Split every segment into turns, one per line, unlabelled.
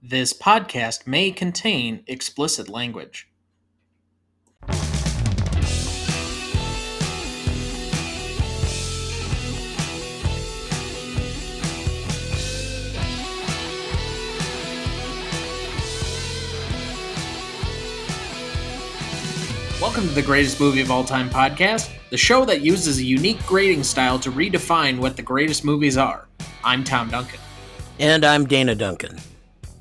This podcast may contain explicit language. Welcome to the Greatest Movie of All Time podcast, the show that uses a unique grading style to redefine what the greatest movies are. I'm Tom Duncan.
And I'm Dana Duncan.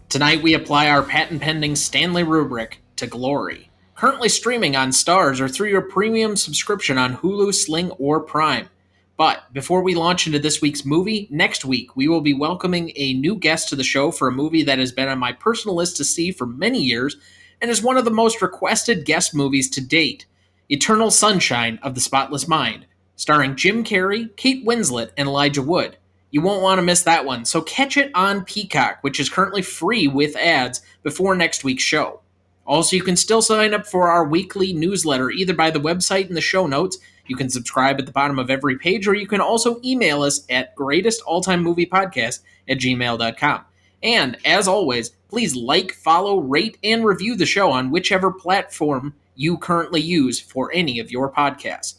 Tonight we apply our patent-pending Stanley rubric to Glory, currently streaming on Starz or through your premium subscription on Hulu, Sling, or Prime. But before we launch into this week's movie, next week we will be welcoming a new guest to the show for a movie that has been on my personal list to see for many years and is one of the most requested guest movies to date, Eternal Sunshine of the Spotless Mind, starring Jim Carrey, Kate Winslet, and Elijah Wood. You won't want to miss that one, so catch it on Peacock, which is currently free with ads before next week's show. Also, you can still sign up for our weekly newsletter, either by the website in the show notes. You can subscribe at the bottom of every page, or you can also email us at greatestalltimemoviepodcast@gmail.com. And, as always, please like, follow, rate, and review the show on whichever platform you currently use for any of your podcasts.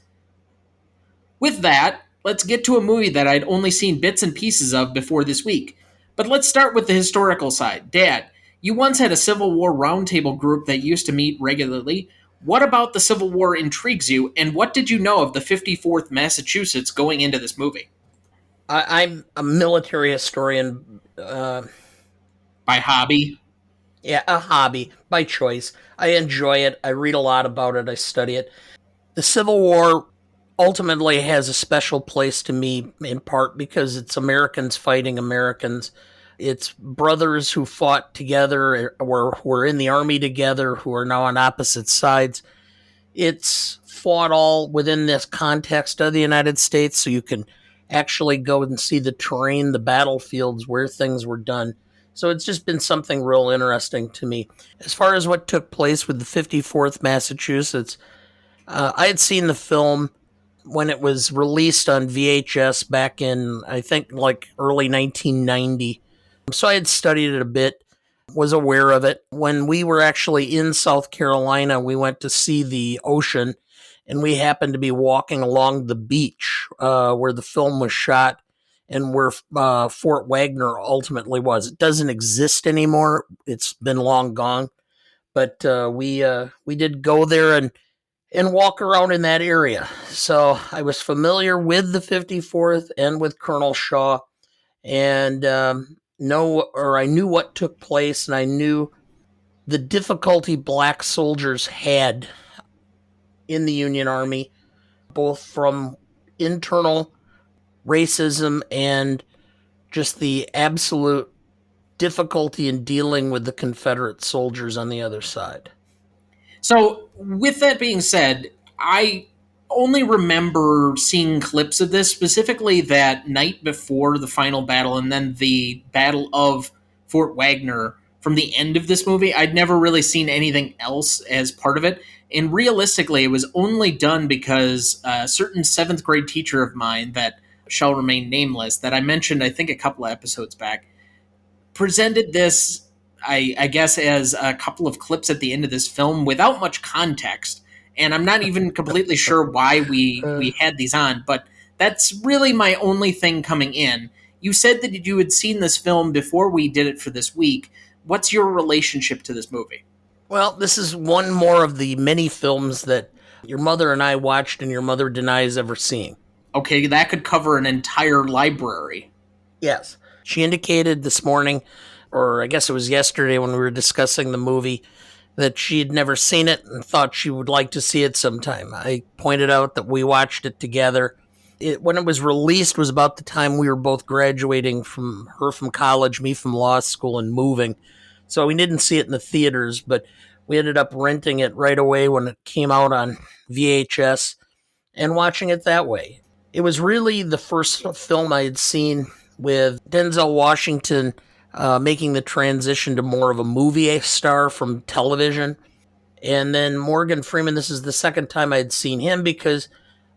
With that, let's get to a movie that I'd only seen bits and pieces of before this week. But let's start with the historical side. Dad, you once had a Civil War roundtable group that used to meet regularly. What about the Civil War intrigues you, and what did you know of the 54th Massachusetts going into this movie?
I'm a military historian.
By hobby?
Yeah, a hobby, by choice. I enjoy it. I read a lot about it. I study it. The Civil War ultimately has a special place to me, in part because it's Americans fighting Americans. It's brothers who fought together or who were in the army together who are now on opposite sides. It's fought all within this context of the United States, so you can actually go and see the terrain, the battlefields, where things were done. So it's just been something real interesting to me. As far as what took place with the 54th Massachusetts, I had seen the film when it was released on VHS back in, I think, like early 1990. So I had studied it a bit, was aware of it. When we were actually in South Carolina, we went to see the ocean, and we happened to be walking along the beach where the film was shot and where Fort Wagner ultimately was. It doesn't exist anymore. It's been long gone. But we did go there and walk around in that area. So I was familiar with the 54th and with Colonel Shaw, and I knew what took place, and I knew the difficulty black soldiers had in the Union Army, both from internal racism and just the absolute difficulty in dealing with the Confederate soldiers on the other side.
So, with that being said, I only remember seeing clips of this, specifically that night before the final battle and then the Battle of Fort Wagner from the end of this movie. I'd never really seen anything else as part of it. And realistically, it was only done because a certain 7th grade teacher of mine that shall remain nameless, that I mentioned, I think, a couple of episodes back, presented this, I guess, as a couple of clips at the end of this film without much context. And I'm not even completely sure why we had these on, but that's really my only thing coming in. You said that you had seen this film before we did it for this week. What's your relationship to this movie?
Well, this is one more of the many films that your mother and I watched and your mother denies ever seeing.
Okay, that could cover an entire library.
Yes. She indicated this morning, or I guess it was yesterday when we were discussing the movie, that she had never seen it and thought she would like to see it sometime. I pointed out that we watched it together. When it was released was about the time we were both graduating, from her from college, me from law school, and moving. So we didn't see it in the theaters, but we ended up renting it right away when it came out on VHS and watching it that way. It was really the first film I had seen with Denzel Washington making the transition to more of a movie star from television. And then Morgan Freeman, this is the second time I had seen him because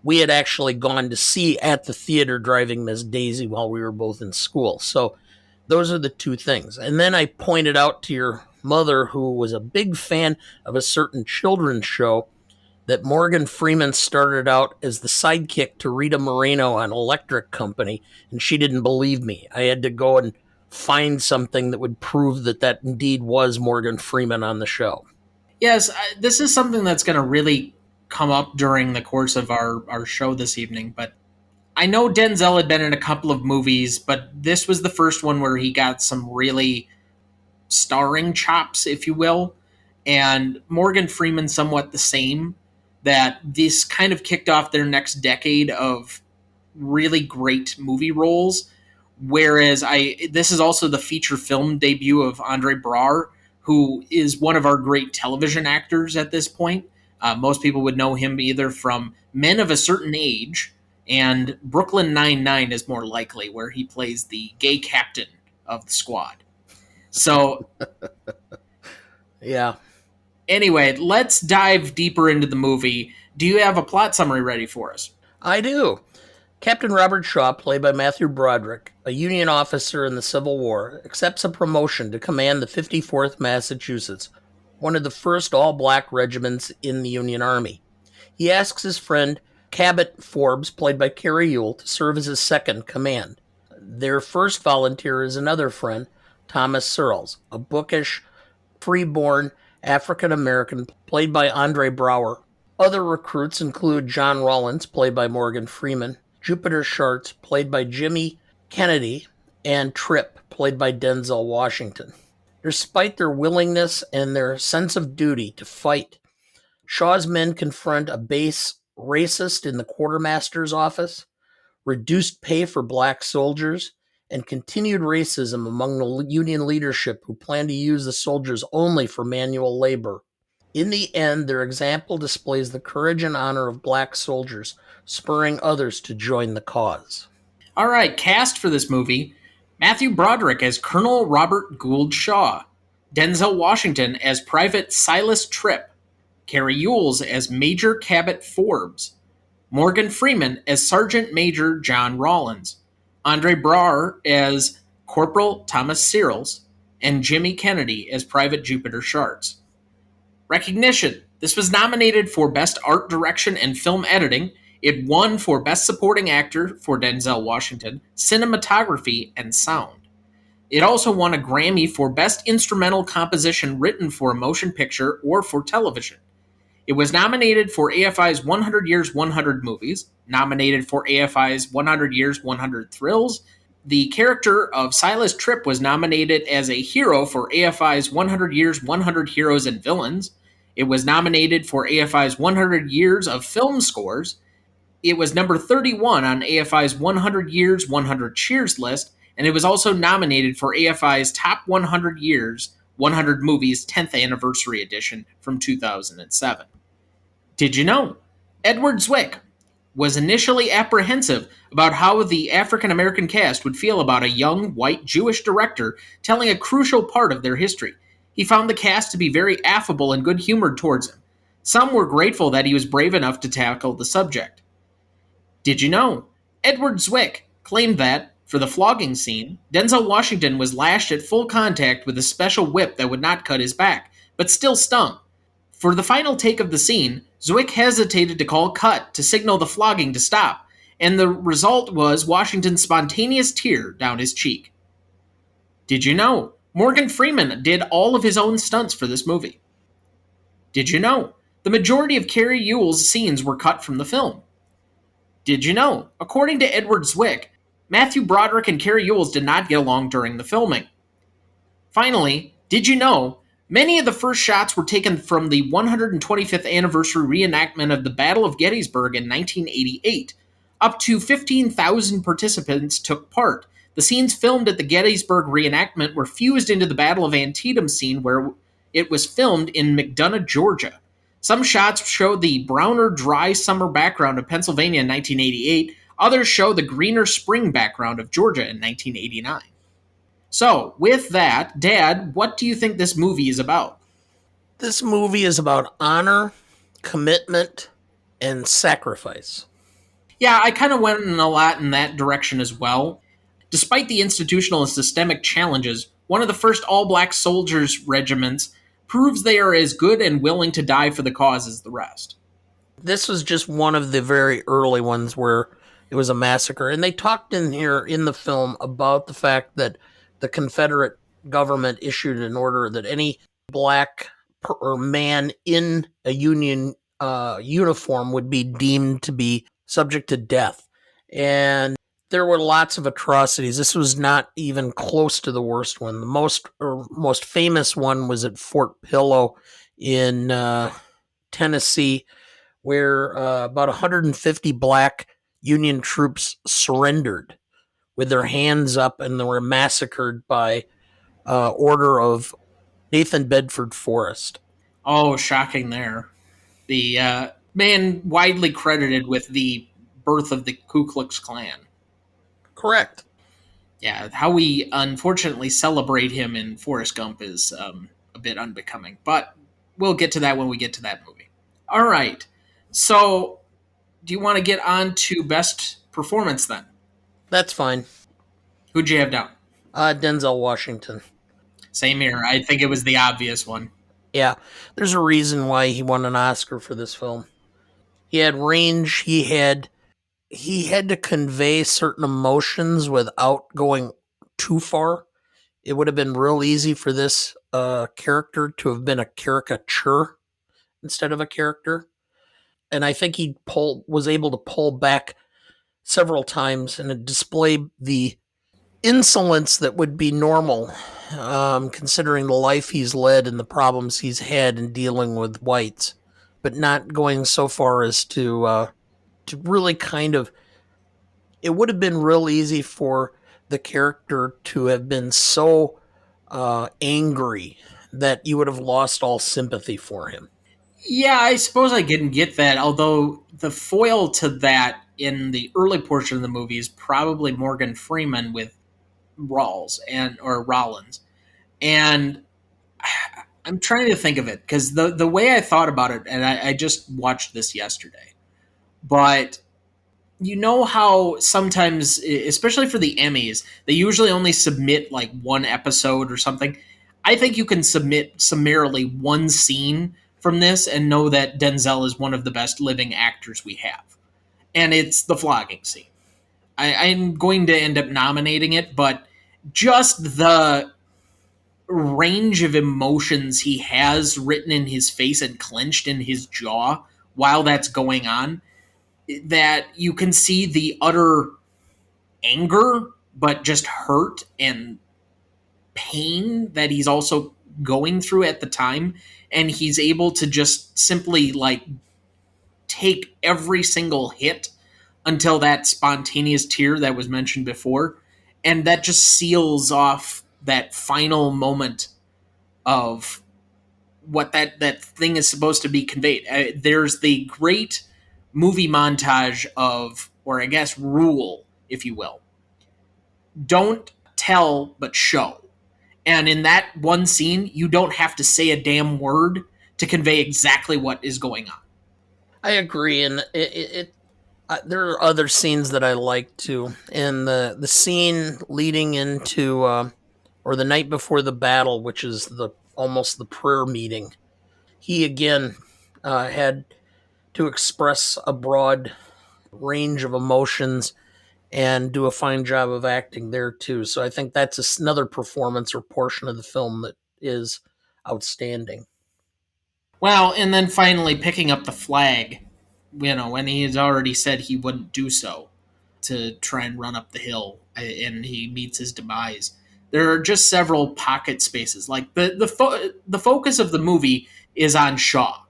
we had actually gone to see at the theater Driving Miss Daisy while we were both in school. So Those are the two things. And then I pointed out to your mother, who was a big fan of a certain children's show, that Morgan Freeman started out as the sidekick to Rita Moreno on Electric Company, and she didn't believe me. I had to go and find something that would prove that that indeed was Morgan Freeman on the show.
Yes, this is something that's going to really come up during the course of our show this evening, but I know Denzel had been in a couple of movies, but this was the first one where he got some really starring chops, if you will. And Morgan Freeman, somewhat the same. That this kind of kicked off their next decade of really great movie roles. Whereas this is also the feature film debut of Andre Braugher, who is one of our great television actors at this point. Most people would know him either from Men of a Certain Age, and Brooklyn Nine-Nine is more likely, where he plays the gay captain of the squad. So,
yeah.
Anyway, let's dive deeper into the movie. Do you have a plot summary ready for us?
I do. Captain Robert Shaw, played by Matthew Broderick, a Union officer in the Civil War, accepts a promotion to command the 54th Massachusetts, one of the first all-black regiments in the Union Army. He asks his friend Cabot Forbes, played by Cary Elwes, to serve as his second command. Their first volunteer is another friend, Thomas Searles, a bookish, free-born African-American, played by Andre Braugher. Other recruits include John Rawlins, played by Morgan Freeman, Jupiter Sharts, played by Jihmi Kennedy, and Trip, played by Denzel Washington. Despite their willingness and their sense of duty to fight, Shaw's men confront a base racist in the quartermaster's office, reduced pay for black soldiers, and continued racism among the Union leadership who plan to use the soldiers only for manual labor. In the end, their example displays the courage and honor of black soldiers, spurring others to join the cause.
All right, cast for this movie: Matthew Broderick as Colonel Robert Gould Shaw, Denzel Washington as Private Silas Trip, Cary Elwes as Major Cabot Forbes, Morgan Freeman as Sergeant Major John Rawlins, Andre Braugher as Corporal Thomas Searles, and Jihmi Kennedy as Private Jupiter Sharts. Recognition: this was nominated for Best Art Direction and Film Editing. It won for Best Supporting Actor for Denzel Washington, Cinematography, and Sound. It also won a Grammy for Best Instrumental Composition written for a motion picture or for television. It was nominated for AFI's 100 Years 100 Movies, nominated for AFI's 100 Years 100 Thrills. The character of Silas Trip was nominated as a hero for AFI's 100 Years 100 Heroes and Villains. It was nominated for AFI's 100 Years of Film Scores. It was number 31 on AFI's 100 Years 100 Cheers list, and it was also nominated for AFI's Top 100 Years 100 Movies 10th Anniversary Edition from 2007. Did you know? Edward Zwick was initially apprehensive about how the African American cast would feel about a young, white Jewish director telling a crucial part of their history. He found the cast to be very affable and good-humored towards him. Some were grateful that he was brave enough to tackle the subject. Did you know? Edward Zwick claimed that, for the flogging scene, Denzel Washington was lashed at full contact with a special whip that would not cut his back, but still stung. For the final take of the scene, Zwick hesitated to call cut to signal the flogging to stop, and the result was Washington's spontaneous tear down his cheek. Did you know? Morgan Freeman did all of his own stunts for this movie. Did you know? The majority of Cary Elwes' scenes were cut from the film. Did you know? According to Edward Zwick, Matthew Broderick and Cary Elwes did not get along during the filming. Finally, did you know? Many of the first shots were taken from the 125th anniversary reenactment of the Battle of Gettysburg in 1988. Up to 15,000 participants took part. The scenes filmed at the Gettysburg reenactment were fused into the Battle of Antietam scene where it was filmed in McDonough, Georgia. Some shots show the browner, dry summer background of Pennsylvania in 1988. Others show the greener spring background of Georgia in 1989. So, with that, Dad, what do you think this movie is about?
This movie is about honor, commitment, and sacrifice.
Yeah, I kind of went in a lot in that direction as well. Despite the institutional and systemic challenges, one of the first all black soldiers regiments proves they are as good and willing to die for the cause as the rest.
This was just one of the very early ones where it was a massacre. And they talked in here in the film about the fact that the Confederate government issued an order that any black or man in a Union uniform would be deemed to be subject to death. And there were lots of atrocities. This was not even close to the worst one. The most famous one was at Fort Pillow in Tennessee, where about 150 black Union troops surrendered with their hands up, and they were massacred by order of Nathan Bedford Forrest.
Oh, shocking there. The man widely credited with the birth of the Ku Klux Klan.
Correct.
Yeah, how we unfortunately celebrate him in Forrest Gump is a bit unbecoming, but we'll get to that when we get to that movie. All right. So, do you want to get on to best performance then?
That's fine.
Who'd you have down?
Denzel Washington.
Same here. I think it was the obvious one.
Yeah, there's a reason why he won an Oscar for this film. He had range. He had to convey certain emotions without going too far. It would have been real easy for this character to have been a caricature instead of a character. And I think was able to pull back several times and display the insolence that would be normal, considering the life he's led and the problems he's had in dealing with whites, but not going so far as to really kind of. It would have been real easy for the character to have been so angry that you would have lost all sympathy for him.
Yeah, I suppose I can get that, although the foil to that in the early portion of the movie is probably Morgan Freeman with Rawlins. And I'm trying to think of it because the way I thought about it, and I just watched this yesterday, but you know how sometimes, especially for the Emmys, they usually only submit like one episode or something. I think you can submit summarily one scene from this and know that Denzel is one of the best living actors we have. And it's the flogging scene. I'm going to end up nominating it, but just the range of emotions he has written in his face and clenched in his jaw while that's going on, that you can see the utter anger, but just hurt and pain that he's also going through at the time. And he's able to just simply like take every single hit until that spontaneous tear that was mentioned before. And that just seals off that final moment of what that thing is supposed to be conveyed. There's the great movie montage of, or I guess rule, if you will. Don't tell, but show. And in that one scene, you don't have to say a damn word to convey exactly what is going on.
I agree, and there are other scenes that I like too. And the scene leading into or the night before the battle, which is the almost the prayer meeting, he again had to express a broad range of emotions and do a fine job of acting there too. So I think that's another performance or portion of the film that is outstanding.
Well, and then finally picking up the flag, when he has already said he wouldn't do so to try and run up the hill, and he meets his demise. There are just several pocket spaces. Like the focus of the movie is on Shaw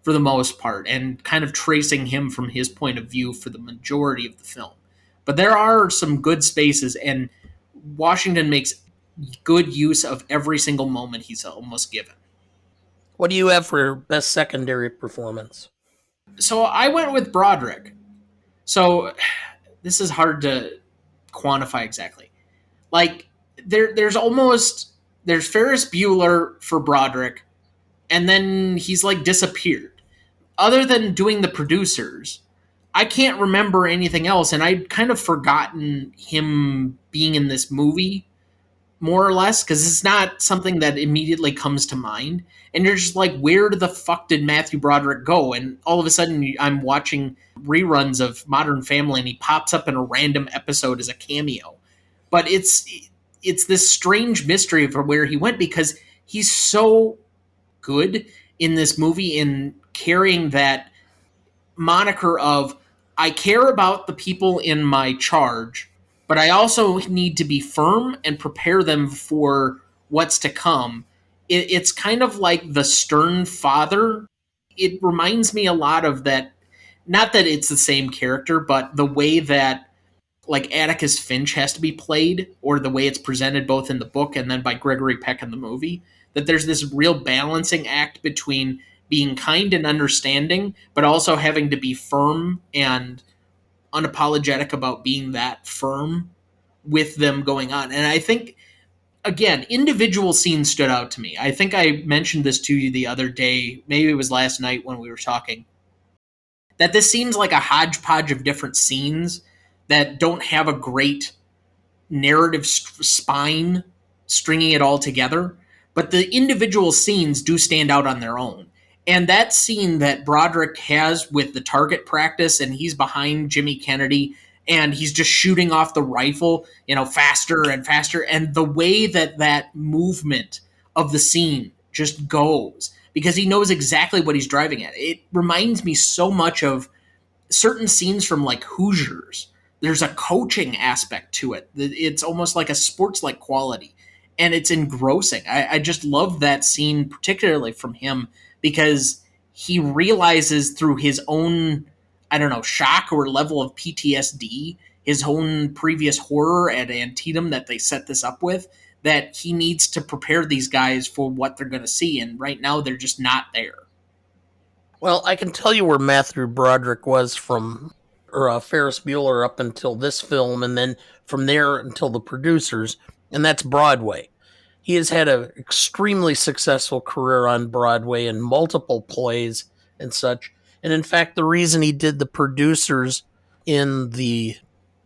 for the most part, and kind of tracing him from his point of view for the majority of the film. But there are some good spaces, and Washington makes good use of every single moment he's almost given.
What do you have for best secondary performance?
So I went with Broderick. So this is hard to quantify exactly. Like there's Ferris Bueller for Broderick, and then he's like disappeared. Other than doing the producers, I can't remember anything else, and I'd kind of forgotten him being in this movie more or less because it's not something that immediately comes to mind. And you're just like, where the fuck did Matthew Broderick go? And all of a sudden, I'm watching reruns of Modern Family, and he pops up in a random episode as a cameo. But it's this strange mystery of where he went because he's so good in this movie in carrying that moniker of I care about the people in my charge, but I also need to be firm and prepare them for what's to come. It's kind of like the stern father. It reminds me a lot of that. Not that it's the same character, but the way that like Atticus Finch has to be played, or the way it's presented both in the book and then by Gregory Peck in the movie. That there's this real balancing act between being kind and understanding, but also having to be firm and unapologetic about being that firm with them going on. And I think, again, individual scenes stood out to me. I think I mentioned this to you the other day, maybe it was last night when we were talking, that this seems like a hodgepodge of different scenes that don't have a great narrative spine stringing it all together, but the individual scenes do stand out on their own. And that scene that Broderick has with the target practice, and he's behind Jihmi Kennedy, and he's just shooting off the rifle, faster and faster, and the way that that movement of the scene just goes, because he knows exactly what he's driving at. It reminds me so much of certain scenes from like Hoosiers. There's a coaching aspect to it. It's almost like a sports-like quality, and it's engrossing. I just love that scene, particularly from him, because he realizes through his own, I don't know, shock or level of PTSD, his own previous horror at Antietam that they set this up with, that he needs to prepare these guys for what they're going to see, and right now they're just not there.
Well, I can tell you where Matthew Broderick was from Ferris Bueller up until this film, and then from there until the producers, and that's Broadway. He has had an extremely successful career on Broadway in multiple plays and such. And in fact, the reason he did the producers in the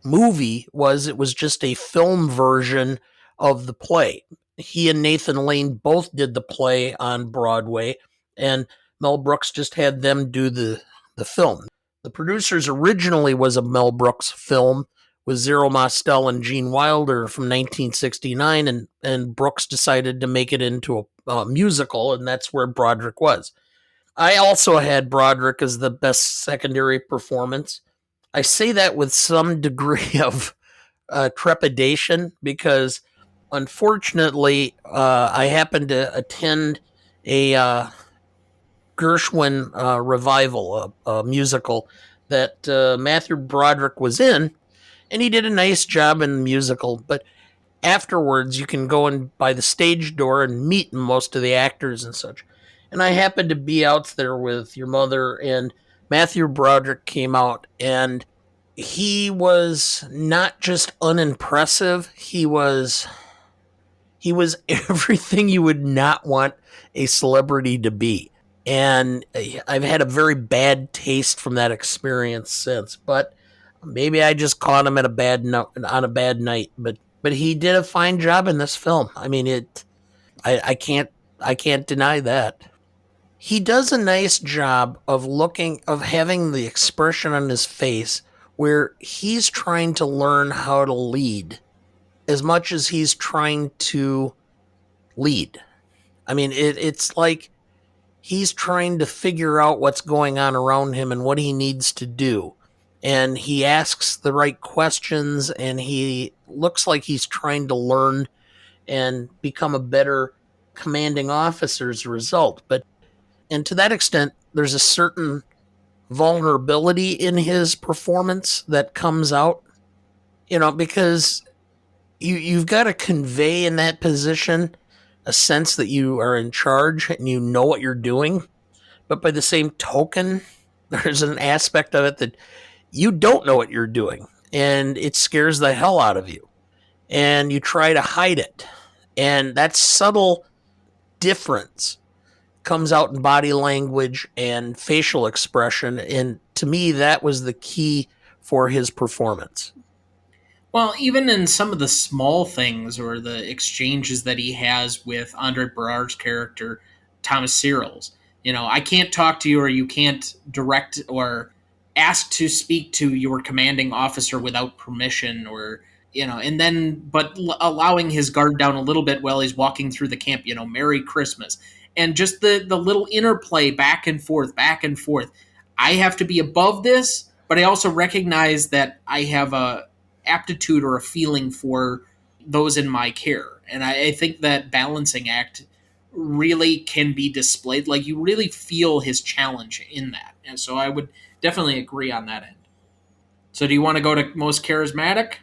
movie was it was just a film version of the play. He and Nathan Lane both did the play on Broadway, and Mel Brooks just had them do the film. The producers originally was a Mel Brooks film with Zero Mostel and Gene Wilder from 1969, and Brooks decided to make it into a musical, and that's where Broderick was. I also had Broderick as the best secondary performance. I say that with some degree of trepidation because, unfortunately, I happened to attend a Gershwin revival, a musical that Matthew Broderick was in, and he did a nice job in the musical. But afterwards, you can go in by the stage door and meet most of the actors and such. And I happened to be out there with your mother, and Matthew Broderick came out, and he was not just unimpressive. He was everything you would not want a celebrity to be. And I've had a very bad taste from that experience since. But maybe I just caught him at on a bad night. But he did a fine job in this film. I mean, I can't deny that. He does a nice job of having the expression on his face where he's trying to learn how to lead as much as he's trying to lead. I mean, it's like he's trying to figure out what's going on around him and what he needs to do. And he asks the right questions, and he looks like he's trying to learn and become a better commanding officer as a result. And to that extent, there's a certain vulnerability in his performance that comes out, because you've got to convey in that position a sense that you are in charge and you know what you're doing. But by the same token, there's an aspect of it that you don't know what you're doing, and it scares the hell out of you, and you try to hide it. And that subtle difference comes out in body language and facial expression. And to me, that was the key for his performance.
Well, even in some of the small things or the exchanges that he has with Andre Braugher's character, Thomas Searles, I can't talk to you or you can't direct or ask to speak to your commanding officer without permission or, and then, but allowing his guard down a little bit while he's walking through the camp, Merry Christmas. And just the little interplay back and forth, back and forth. I have to be above this, but I also recognize that I have a aptitude or a feeling for those in my care. And I think that balancing act really can be displayed. Like you really feel his challenge in that. And so I would definitely agree on that end. So do you want to go to most charismatic?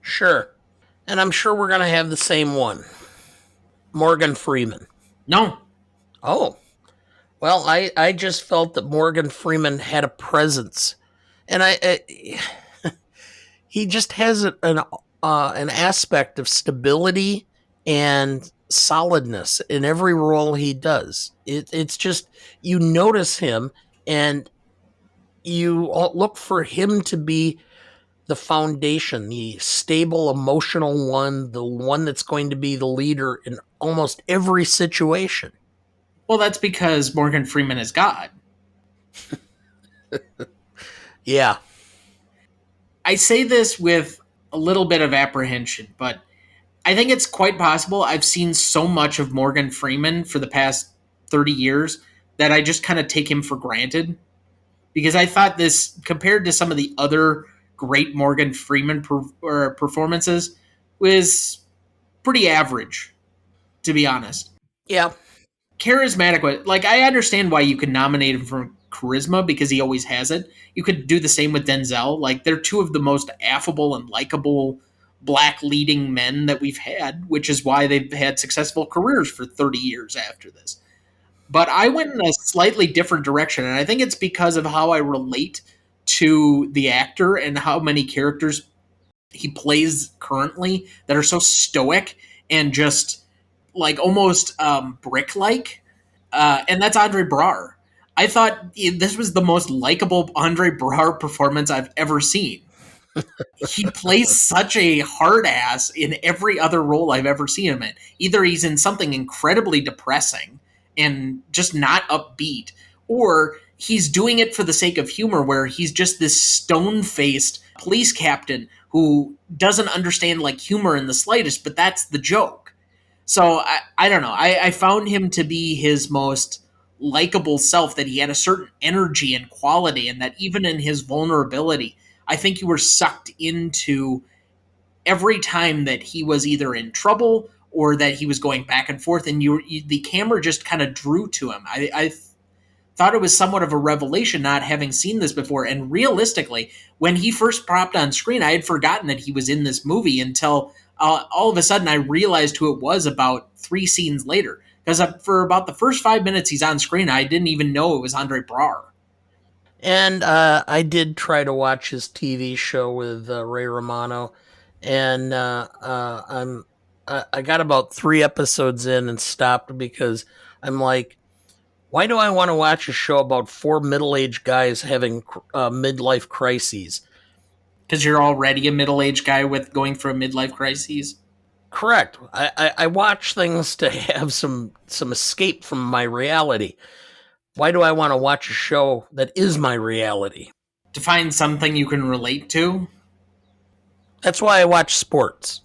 Sure. And I'm sure we're going to have the same one. Morgan Freeman.
No.
Oh. Well, I just felt that Morgan Freeman had a presence. And he just has an aspect of stability and solidness in every role he does. It's just, you notice him and you look for him to be the foundation, the stable emotional one, the one that's going to be the leader in almost every situation.
Well, that's because Morgan Freeman is God.
Yeah.
I say this with a little bit of apprehension, but I think it's quite possible. I've seen so much of Morgan Freeman for the past 30 years that I just kind of take him for granted. Because I thought this, compared to some of the other great Morgan Freeman performances, was pretty average, to be honest.
Yeah.
Charismatic, like I understand why you could nominate him for charisma because he always has it. You could do the same with Denzel. Like they're two of the most affable and likable black leading men that we've had, which is why they've had successful careers for 30 years after this. But I went in a slightly different direction, and I think it's because of how I relate to the actor and how many characters he plays currently that are so stoic and just like almost brick like. And that's Andre Braugher. I thought this was the most likable Andre Braugher performance I've ever seen. He plays such a hard ass in every other role I've ever seen him in. Either he's in something incredibly depressing and just not upbeat, or he's doing it for the sake of humor where he's just this stone-faced police captain who doesn't understand like humor in the slightest, but that's the joke. So I don't know. I found him to be his most likable self, that he had a certain energy and quality, and that even in his vulnerability, I think you were sucked into every time that he was either in trouble or that he was going back and forth, and the camera just kind of drew to him. I thought it was somewhat of a revelation not having seen this before. And realistically, when he first popped on screen, I had forgotten that he was in this movie until all of a sudden I realized who it was about 3 scenes later. Because for about the first 5 minutes he's on screen, I didn't even know it was Andre Braugher.
And I did try to watch his TV show with Ray Romano, and I got about 3 episodes in and stopped because I'm like, why do I want to watch a show about 4 middle-aged guys having midlife crises?
Because you're already a middle-aged guy with going through a midlife crisis.
Correct. I watch things to have some escape from my reality. Why do I want to watch a show that is my reality?
To find something you can relate to.
That's why I watch sports.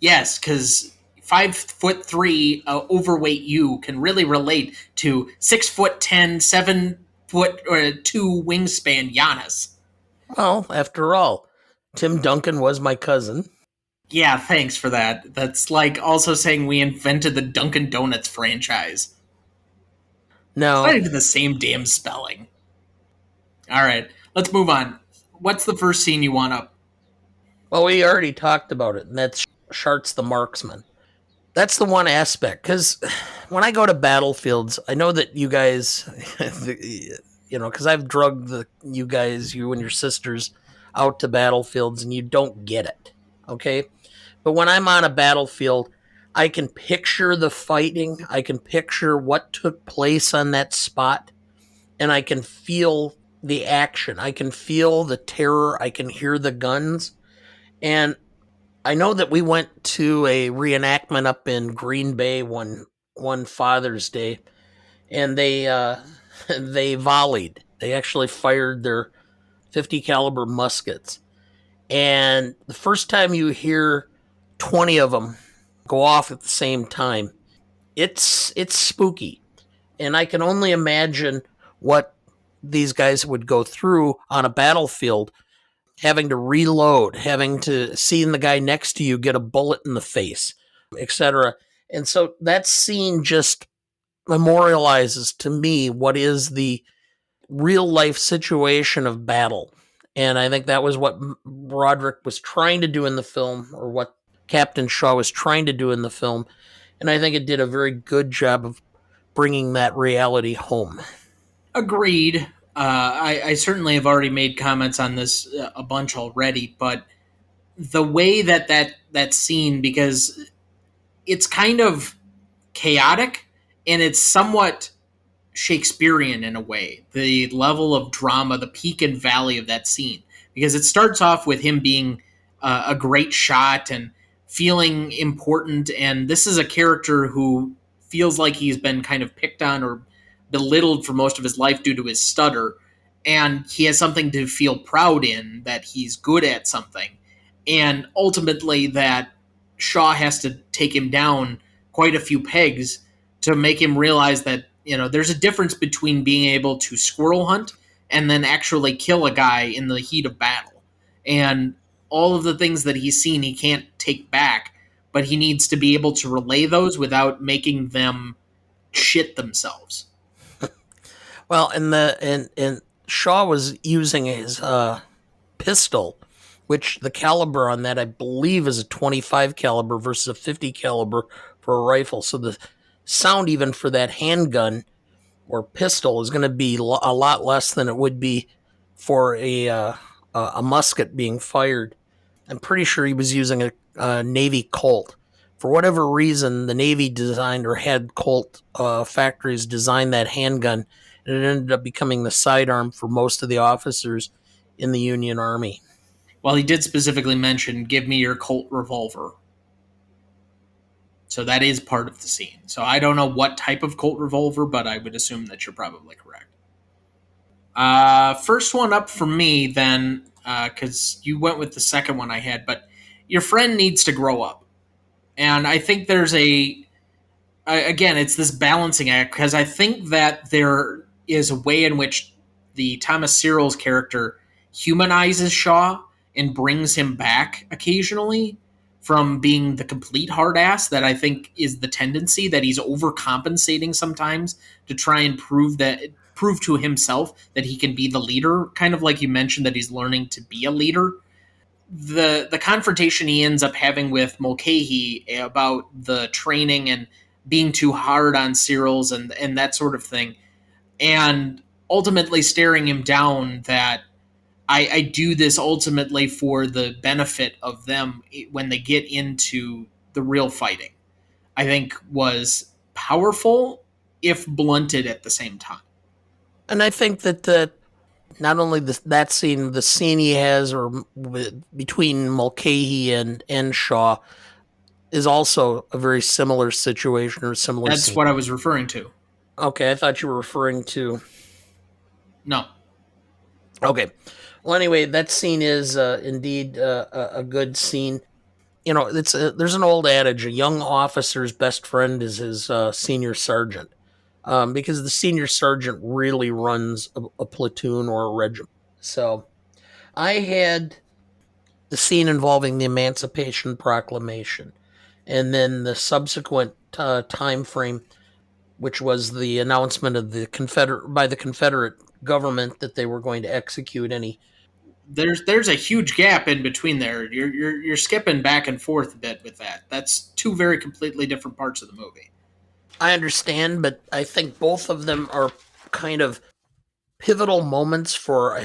Yes, because 5'3" overweight you can really relate to 6'10", 7'2" wingspan Giannis.
Well, after all, Tim Duncan was my cousin.
Yeah, thanks for that. That's like also saying we invented the Dunkin' Donuts franchise. It's
No.
not even the same damn spelling. All right, let's move on. What's the first scene you want up?
Well, we already talked about it, and that's Sharts the marksman. That's the one aspect, because when I go to battlefields, I know that you guys, because I've drugged you and your sisters out to battlefields, and you don't get it, okay? But when I'm on a battlefield, I can picture the fighting. I can picture what took place on that spot, and I can feel the action. I can feel the terror. I can hear the guns. And I know that we went to a reenactment up in Green Bay one Father's Day, and they they volleyed. They actually fired their 50 caliber muskets. And the first time you hear 20 of them go off at the same time, it's spooky. And I can only imagine what these guys would go through on a battlefield, having to reload, having to seeing the guy next to you get a bullet in the face, etc. And so that scene just memorializes to me what is the real life situation of battle. And I think that was what Broderick was trying to do in the film, or what Captain Shaw was trying to do in the film. And I think it did a very good job of bringing that reality home.
Agreed. I certainly have already made comments on this a bunch already, but the way that scene, because it's kind of chaotic and it's somewhat Shakespearean in a way. The level of drama, the peak and valley of that scene, because it starts off with him being a great shot and feeling important, and this is a character who feels like he's been kind of picked on or belittled for most of his life due to his stutter, and he has something to feel proud in, that he's good at something, and ultimately that Shaw has to take him down quite a few pegs to make him realize that, you know, there's a difference between being able to squirrel hunt and then actually kill a guy in the heat of battle. And all of the things that he's seen he can't take back, but he needs to be able to relay those without making them shit themselves.
Well, and Shaw was using his pistol, which the caliber on that I believe is a 25 caliber versus a 50 caliber for a rifle. So the sound even for that handgun or pistol is going to be a lot less than it would be for a musket being fired. I'm pretty sure he was using a Navy Colt. For whatever reason, the Navy designed or had Colt factories design that handgun, and it ended up becoming the sidearm for most of the officers in the Union Army.
Well, he did specifically mention, "Give me your Colt revolver." So that is part of the scene. So I don't know what type of Colt revolver, but I would assume that you're probably correct. First one up for me, then, because you went with the second one I had, but your friend needs to grow up. And I think there's again, it's this balancing act, because I think that there is a way in which the Thomas Searles character humanizes Shaw and brings him back occasionally from being the complete hard ass that I think is the tendency, that he's overcompensating sometimes to try and prove to himself that he can be the leader, kind of like you mentioned that he's learning to be a leader. The confrontation he ends up having with Mulcahy about the training and being too hard on Searles and that sort of thing, and ultimately staring him down, that I do this ultimately for the benefit of them when they get into the real fighting, I think was powerful, if blunted at the same time.
And I think that not only that scene, the scene he has between Mulcahy and Shaw is also a very similar situation or similar
That's
scene.
what I was referring to.
Okay, I thought you were referring to.
No.
Okay. Well, anyway, that scene is indeed a good scene. You know, there's an old adage: a young officer's best friend is his senior sergeant, because the senior sergeant really runs a platoon or a regiment. So I had the scene involving the Emancipation Proclamation, and then the subsequent time frame, which was the announcement of the Confederate government that they were going to execute any.
There's a huge gap in between there. You're skipping back and forth a bit with that. That's two very completely different parts of the movie.
I understand, but I think both of them are kind of pivotal moments from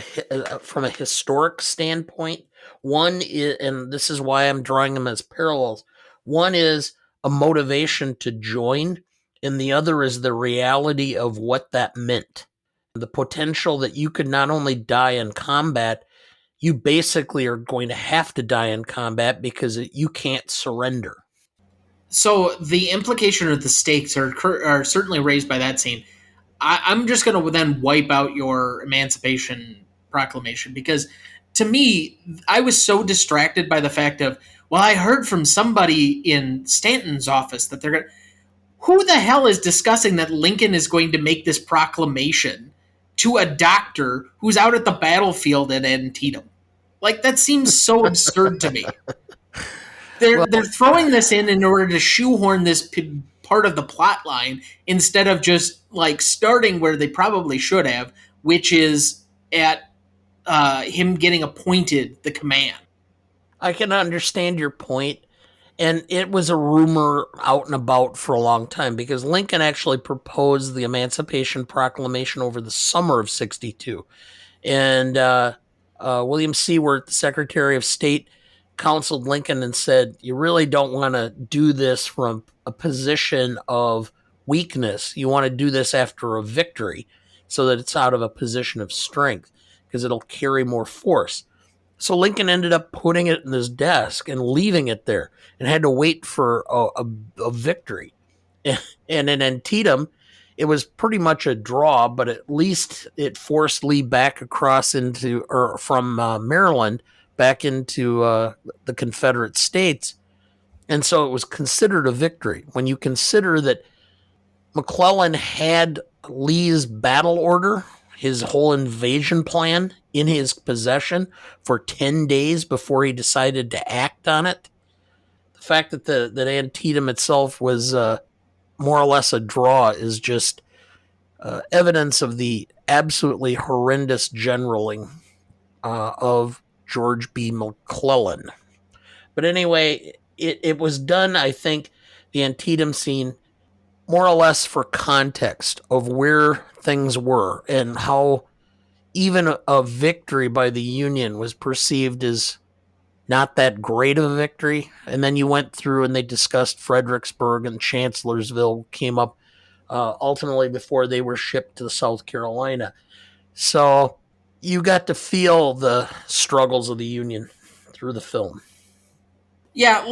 a historic standpoint. One is, and this is why I'm drawing them as parallels. One is a motivation to join, and the other is the reality of what that meant. The potential that you could not only die in combat, you basically are going to have to die in combat because you can't surrender.
So the implication of the stakes are certainly raised by that scene. I'm just going to then wipe out your Emancipation Proclamation because to me, I was so distracted by the fact of, well, I heard from somebody in Stanton's office that they're going to. Who the hell is discussing that Lincoln is going to make this proclamation to a doctor who's out at the battlefield at Antietam? Like, that seems so absurd to me. They're throwing this in order to shoehorn this part of the plot line instead of just like starting where they probably should have, which is at him getting appointed the command.
I can understand your point, and it was a rumor out and about for a long time because Lincoln actually proposed the Emancipation Proclamation over the summer of '62, and William Seward, the Secretary of State, counseled Lincoln and said, "You really don't want to do this from a position of weakness. You want to do this after a victory so that it's out of a position of strength because it'll carry more force." So Lincoln ended up putting it in his desk and leaving it there and had to wait for a victory. And in Antietam, it was pretty much a draw, but at least it forced Lee back across into, or from Maryland back into the Confederate States. And so it was considered a victory. When you consider that McClellan had Lee's battle order, his whole invasion plan, in his possession for 10 days before he decided to act on it, the fact that that Antietam itself was more or less a draw is just evidence of the absolutely horrendous generaling of George B. McClellan. But anyway, it was done, I think, the Antietam scene, more or less for context of where things were and how even a victory by the Union was perceived as not that great of a victory. And then you went through and they discussed Fredericksburg and Chancellorsville came up ultimately before they were shipped to South Carolina. So you got to feel the struggles of the Union through the film.
Yeah,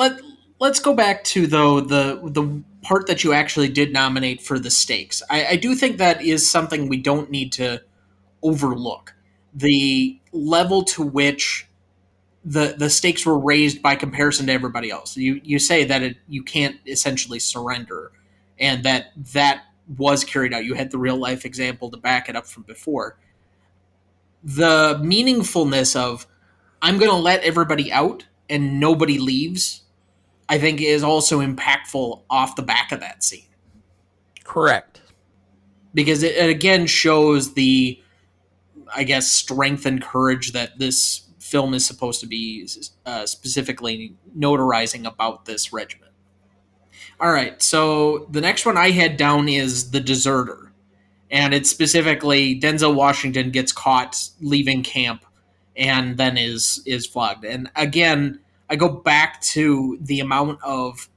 let's go back to though the part that you actually did nominate for the stakes. I do think that is something we don't need to overlook. The level to which the stakes were raised by comparison to everybody else. You say that you can't essentially surrender, and that was carried out. You had the real life example to back it up from before. The meaningfulness of I'm going to let everybody out and nobody leaves, I think is also impactful off the back of that scene.
Correct.
Because it again shows the, I guess, strength and courage that this film is supposed to be specifically notarizing about this regiment. All right, so the next one I had down is The Deserter. And it's specifically Denzel Washington gets caught leaving camp and then is flogged. And again, I go back to the amount of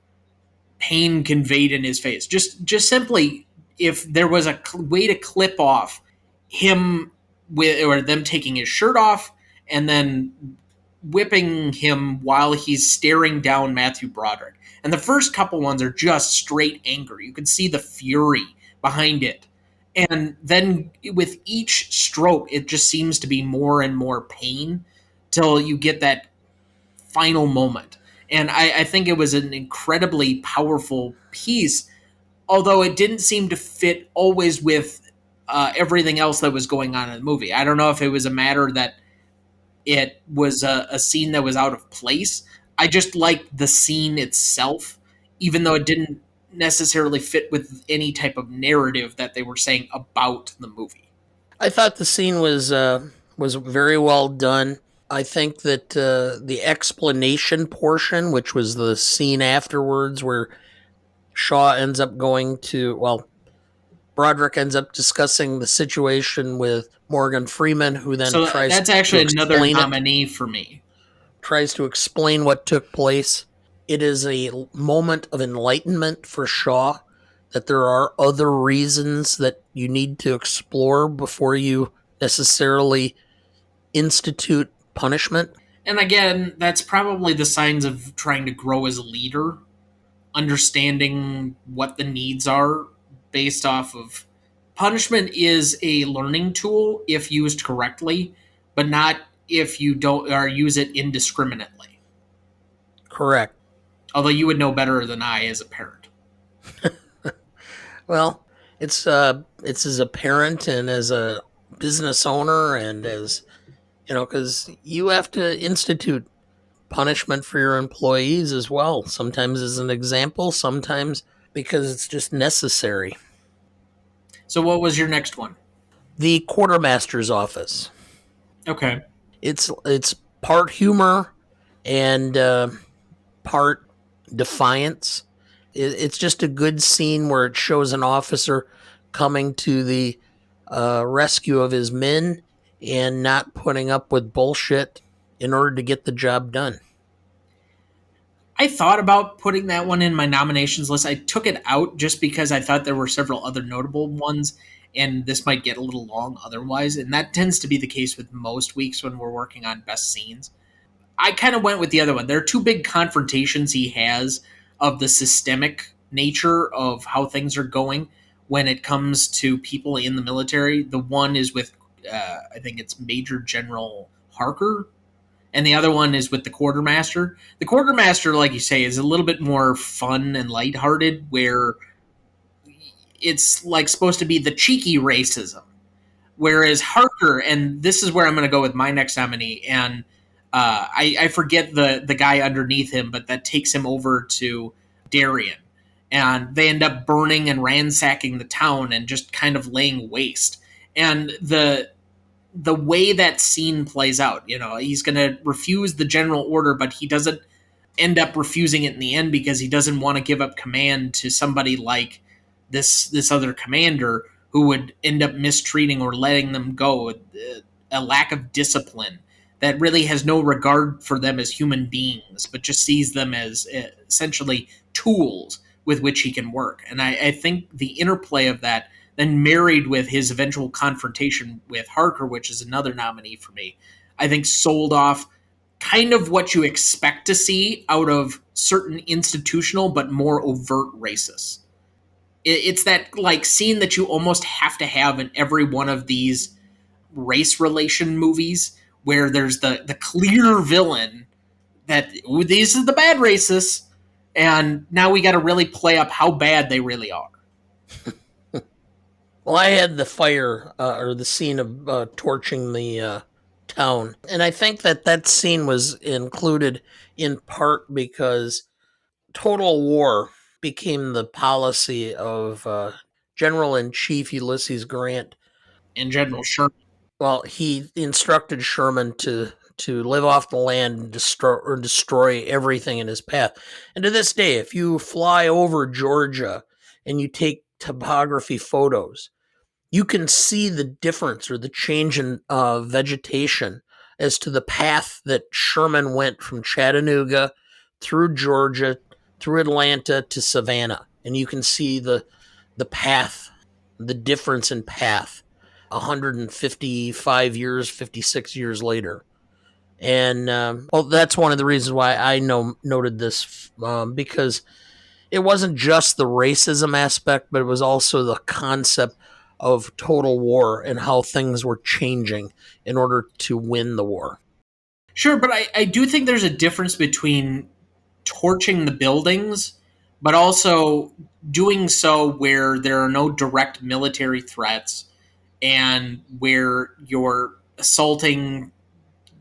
pain conveyed in his face. Just simply, if there was a way to clip off him with or them taking his shirt off and then whipping him while he's staring down Matthew Broderick. And the first couple ones are just straight anger. You can see the fury behind it. And then with each stroke, it just seems to be more and more pain till you get that final moment. And I think it was an incredibly powerful piece, although it didn't seem to fit always with everything else that was going on in the movie. I don't know if it was a matter that it was a scene that was out of place. I just liked the scene itself, even though it didn't necessarily fit with any type of narrative that they were saying about the movie.
I thought the scene was very well done. I think that the explanation portion, which was the scene afterwards, where Shaw ends up going to, well, Broderick ends up discussing the situation with Morgan Freeman, who then tries
that's actually
to
another nominee for me.
Tries to explain what took place. It is a moment of enlightenment for Shaw that there are other reasons that you need to explore before you necessarily institute punishment.
And again, that's probably the signs of trying to grow as a leader, understanding what the needs are based off of punishment is a learning tool if used correctly, but not if you don't or use it indiscriminately.
Correct.
Although you would know better than I as a parent.
Well, it's as a parent and as a business owner and as because you have to institute punishment for your employees as well. Sometimes as an example, sometimes because it's just necessary.
So what was your next one?
The quartermaster's office.
Okay.
It's part humor and part defiance. It's just a good scene where it shows an officer coming to the rescue of his men and not putting up with bullshit in order to get the job done.
I thought about putting that one in my nominations list. I took it out just because I thought there were several other notable ones, and this might get a little long otherwise. And that tends to be the case with most weeks when we're working on best scenes. I kind of went with the other one. There are two big confrontations he has of the systemic nature of how things are going when it comes to people in the military. The one is with, I think it's Major General Harker, and the other one is with the quartermaster. The quartermaster, like you say, is a little bit more fun and lighthearted, where it's like supposed to be the cheeky racism. Whereas Harker, and this is where I'm going to go with my next nominee, and I forget the guy underneath him, but that takes him over to Darien, and they end up burning and ransacking the town and just kind of laying waste. And the way that scene plays out, he's going to refuse the general order, but he doesn't end up refusing it in the end because he doesn't want to give up command to somebody like this other commander who would end up mistreating or letting them go. A lack of discipline that really has no regard for them as human beings, but just sees them as essentially tools with which he can work. And I think the interplay of that, then married with his eventual confrontation with Harker, which is another nominee for me, I think sold off kind of what you expect to see out of certain institutional but more overt racists. It's that like scene that you almost have to have in every one of these race relation movies where there's the clear villain that these are the bad racists, and now we got to really play up how bad they really are.
Well, I had the fire or the scene of torching the town, and I think that scene was included in part because total war became the policy of General in Chief Ulysses Grant.
In General Sherman.
Well, he instructed Sherman to live off the land and destroy everything in his path. And to this day, if you fly over Georgia and you take topography photos, you can see the difference or the change in vegetation as to the path that Sherman went from Chattanooga through Georgia, through Atlanta to Savannah. And you can see the path, the difference in path 155 years, 56 years later. And that's one of the reasons why I noted this because it wasn't just the racism aspect, but it was also the concept of total war and how things were changing in order to win the war.
Sure, but I do think there's a difference between torching the buildings, but also doing so where there are no direct military threats and where you're assaulting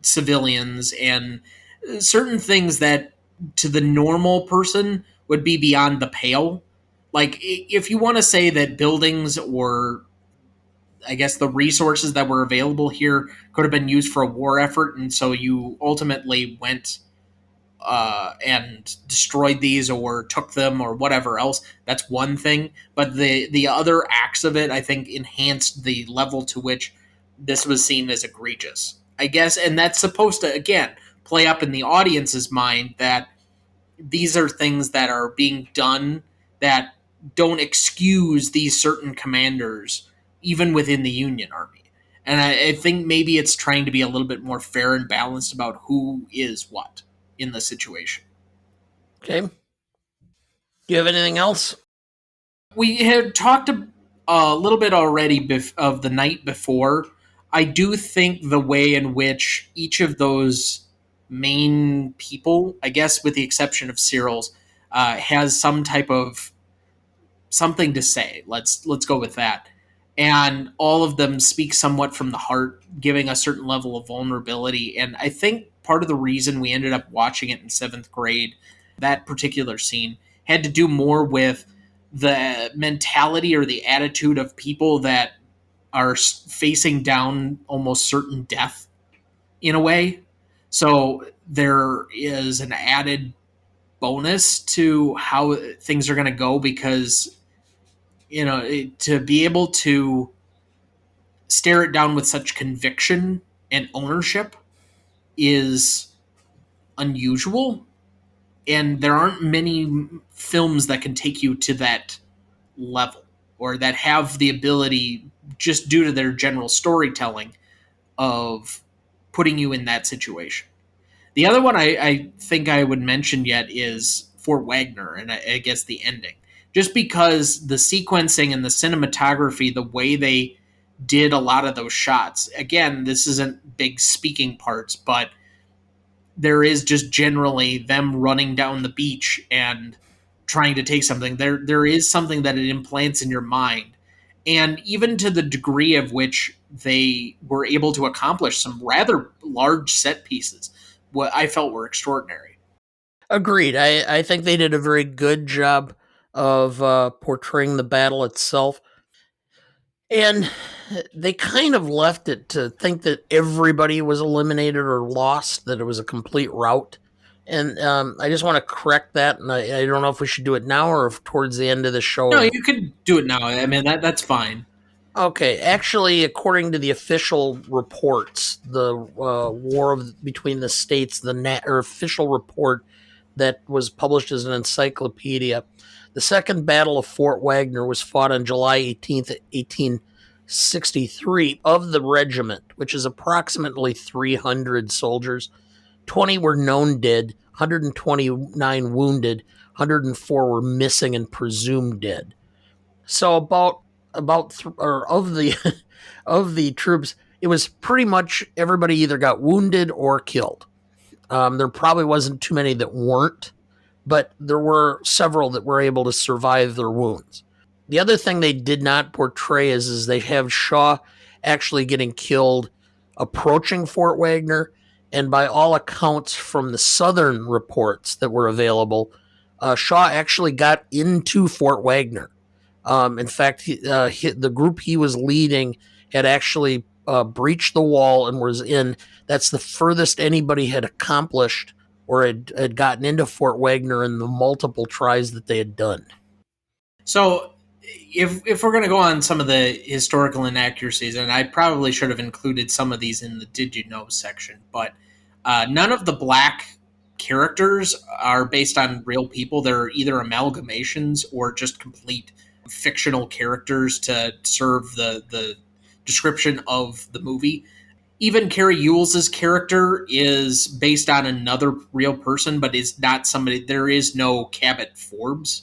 civilians and certain things that to the normal person would be beyond the pale. Like, if you want to say that buildings or I guess the resources that were available here could have been used for a war effort, and so you ultimately went and destroyed these or took them or whatever else. That's one thing, but the other acts of it, I think, enhanced the level to which this was seen as egregious, I guess, and that's supposed to again play up in the audience's mind that these are things that are being done that don't excuse these certain commanders, even within the Union Army. And I think maybe it's trying to be a little bit more fair and balanced about who is what in the situation.
Okay. Do you have anything else?
We had talked a little bit already of the night before. I do think the way in which each of those main people, I guess with the exception of Searles, has some type of something to say. Let's go with that. And all of them speak somewhat from the heart, giving a certain level of vulnerability. And I think part of the reason we ended up watching it in seventh grade, that particular scene, had to do more with the mentality or the attitude of people that are facing down almost certain death in a way. So there is an added bonus to how things are going to go because to be able to stare it down with such conviction and ownership is unusual, and there aren't many films that can take you to that level or that have the ability, just due to their general storytelling, of putting you in that situation. The other one I think I would mention yet is Fort Wagner, and I guess the ending. Just because the sequencing and the cinematography, the way they did a lot of those shots. Again, this isn't big speaking parts, but there is just generally them running down the beach and trying to take something. There is something that it implants in your mind. And even to the degree of which they were able to accomplish some rather large set pieces, what I felt were extraordinary.
Agreed. I think they did a very good job of portraying the battle itself. And they kind of left it to think that everybody was eliminated or lost, that it was a complete rout. And I just want to correct that. And I don't know if we should do it now or if towards the end of the
No,
show.
you could do it now. I mean, that's fine.
Okay, actually, according to the official reports, the between the states, or official report that was published as an encyclopedia, the Second Battle of Fort Wagner was fought on July 18th, 1863. Of the regiment, which is approximately 300 soldiers, 20 were known dead, 129 wounded, 104 were missing and presumed dead. So or of the of the troops, it was pretty much everybody either got wounded or killed. There probably wasn't too many that weren't, but there were several that were able to survive their wounds. The other thing they did not portray is they have Shaw actually getting killed approaching Fort Wagner, and by all accounts from the southern reports that were available, Shaw actually got into Fort Wagner. In fact, the group he was leading had actually breached the wall and was in. That's the furthest anybody had accomplished or had gotten into Fort Wagner in the multiple tries that they had done.
So, if we're going to go on some of the historical inaccuracies, and I probably should have included some of these in the Did You Know section, but none of the black characters are based on real people. They're either amalgamations or just complete fictional characters to serve the description of the movie. Even Cary Elwes' character is based on another real person, but is not somebody. There is no Cabot Forbes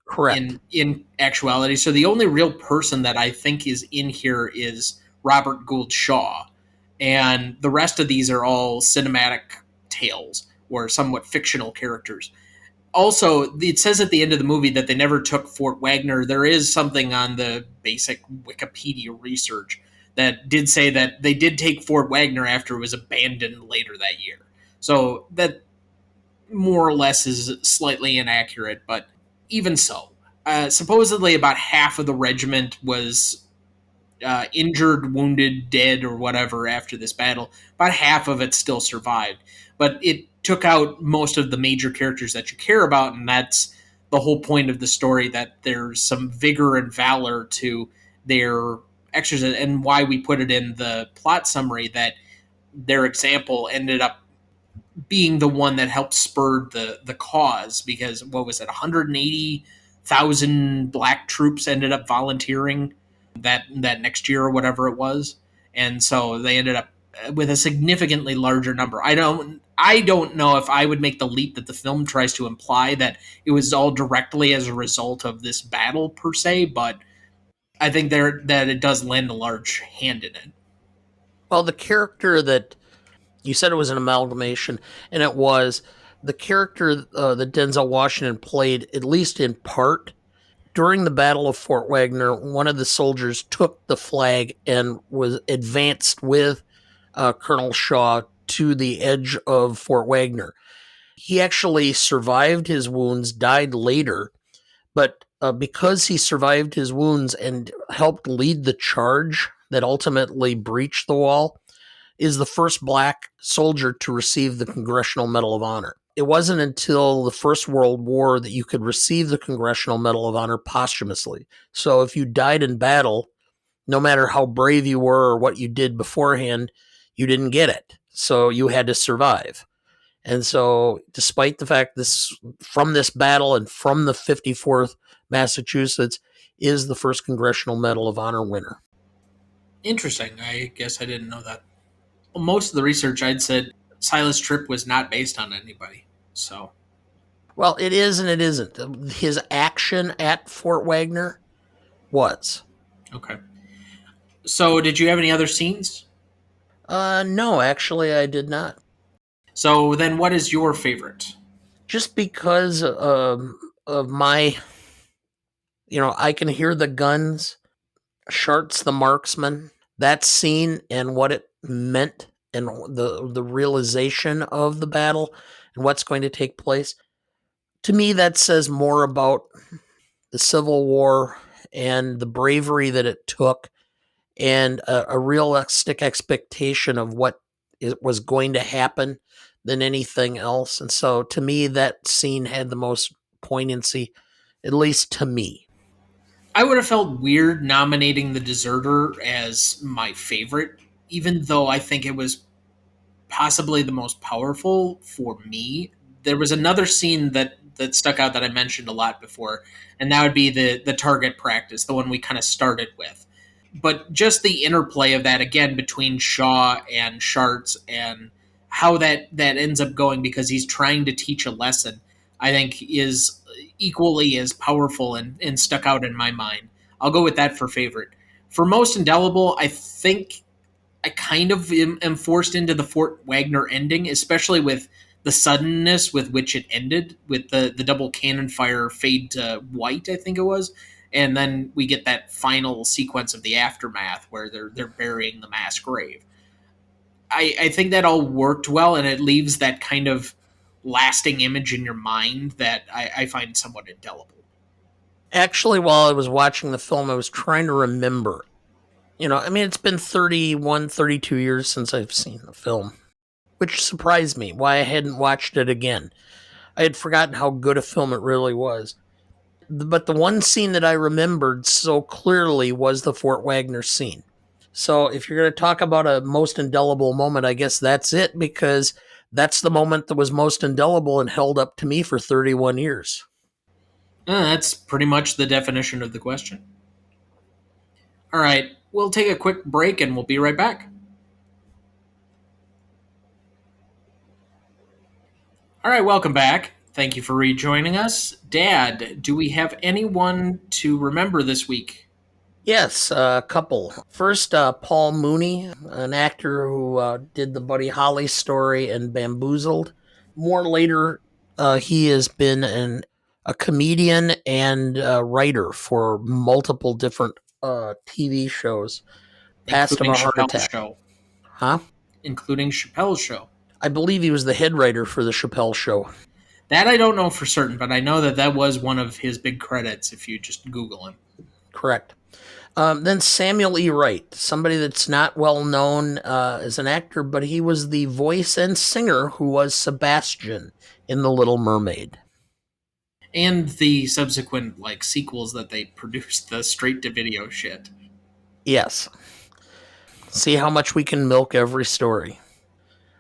Correct.
in actuality. So the only real person that I think is in here is Robert Gould Shaw, and the rest of these are all cinematic tales or somewhat fictional characters. Also, it says at the end of the movie that they never took Fort Wagner. There is something on the basic Wikipedia research that did say that they did take Fort Wagner after it was abandoned later that year. So that more or less is slightly inaccurate, but even so. Supposedly, about half of the regiment was injured, wounded, dead, or whatever after this battle. About half of it still survived. But it took out most of the major characters that you care about, and that's the whole point of the story, that there's some vigor and valor to their exercise, and why we put it in the plot summary that their example ended up being the one that helped spur the cause, because what was it, 180,000 black troops ended up volunteering that next year or whatever it was, and so they ended up with a significantly larger number. I don't know if I would make the leap that the film tries to imply, that it was all directly as a result of this battle per se, but I think that it does lend a large hand in it.
Well, the character that you said it was an amalgamation, and it was the character that Denzel Washington played, at least in part, during the Battle of Fort Wagner. One of the soldiers took the flag and was advanced with Colonel Shaw to the edge of Fort Wagner. He actually survived his wounds, died later, but because he survived his wounds and helped lead the charge that ultimately breached the wall, is the first black soldier to receive the Congressional Medal of Honor. It wasn't until the First World War that you could receive the Congressional Medal of Honor posthumously. So if you died in battle, no matter how brave you were or what you did beforehand, you didn't get it. So you had to survive. And so, despite the fact this from this battle and from the 54th Massachusetts is the first Congressional Medal of Honor winner.
Interesting. I guess I didn't know that. Well, most of the research I'd said Silas Trip was not based on anybody. So,
Well, it is and it isn't. His action at Fort Wagner was.
okay. So, did you have any other scenes?
No, actually, I did not.
So, then what is your favorite?
Just because of my, I can hear the guns, Sharts the marksman, that scene and what it meant, and the realization of the battle and what's going to take place. To me, that says more about the Civil War and the bravery that it took, and a realistic expectation of what was going to happen than anything else. And so, to me, that scene had the most poignancy, at least to me.
I would have felt weird nominating The Deserter as my favorite, even though I think it was possibly the most powerful for me. There was another scene that stuck out that I mentioned a lot before, and that would be the target practice, the one we kind of started with. But just the interplay of that again between Shaw and Sharts, and how that ends up going, because he's trying to teach a lesson, I think is equally as powerful and stuck out in my mind. I'll go with that for favorite. For most indelible, I think I kind of am forced into the Fort Wagner ending, especially with the suddenness with which it ended, with the double cannon fire fade to white, I think it was, and then we get that final sequence of the aftermath where they're burying the mass grave. I think that all worked well, and it leaves that kind of lasting image in your mind that I find somewhat indelible.
Actually, while I was watching the film, I was trying to remember. It's been 31, 32 years since I've seen the film, which surprised me why I hadn't watched it again. I had forgotten how good a film it really was. But the one scene that I remembered so clearly was the Fort Wagner scene. So if you're going to talk about a most indelible moment, I guess that's it, because that's the moment that was most indelible and held up to me for 31 years.
That's pretty much the definition of the question. All right, we'll take a quick break and we'll be right back. All right, welcome back. Thank you for rejoining us. Dad, do we have anyone to remember this week?
Yes, a couple. First, Paul Mooney, an actor who did the Buddy Holly story and Bamboozled. More later, he has been a comedian and writer for multiple different TV shows. Passed of
Including
a heart
Chappelle's
attack.
show.
Huh?
Including Chappelle's show.
I believe he was the head writer for the Chappelle show.
That I don't know for certain, but I know that was one of his big credits if you just Google him.
Correct. Then Samuel E. Wright, somebody that's not well known as an actor, but he was the voice and singer who was Sebastian in The Little Mermaid.
And the subsequent sequels that they produced, the straight to video shit.
Yes. See how much we can milk every story.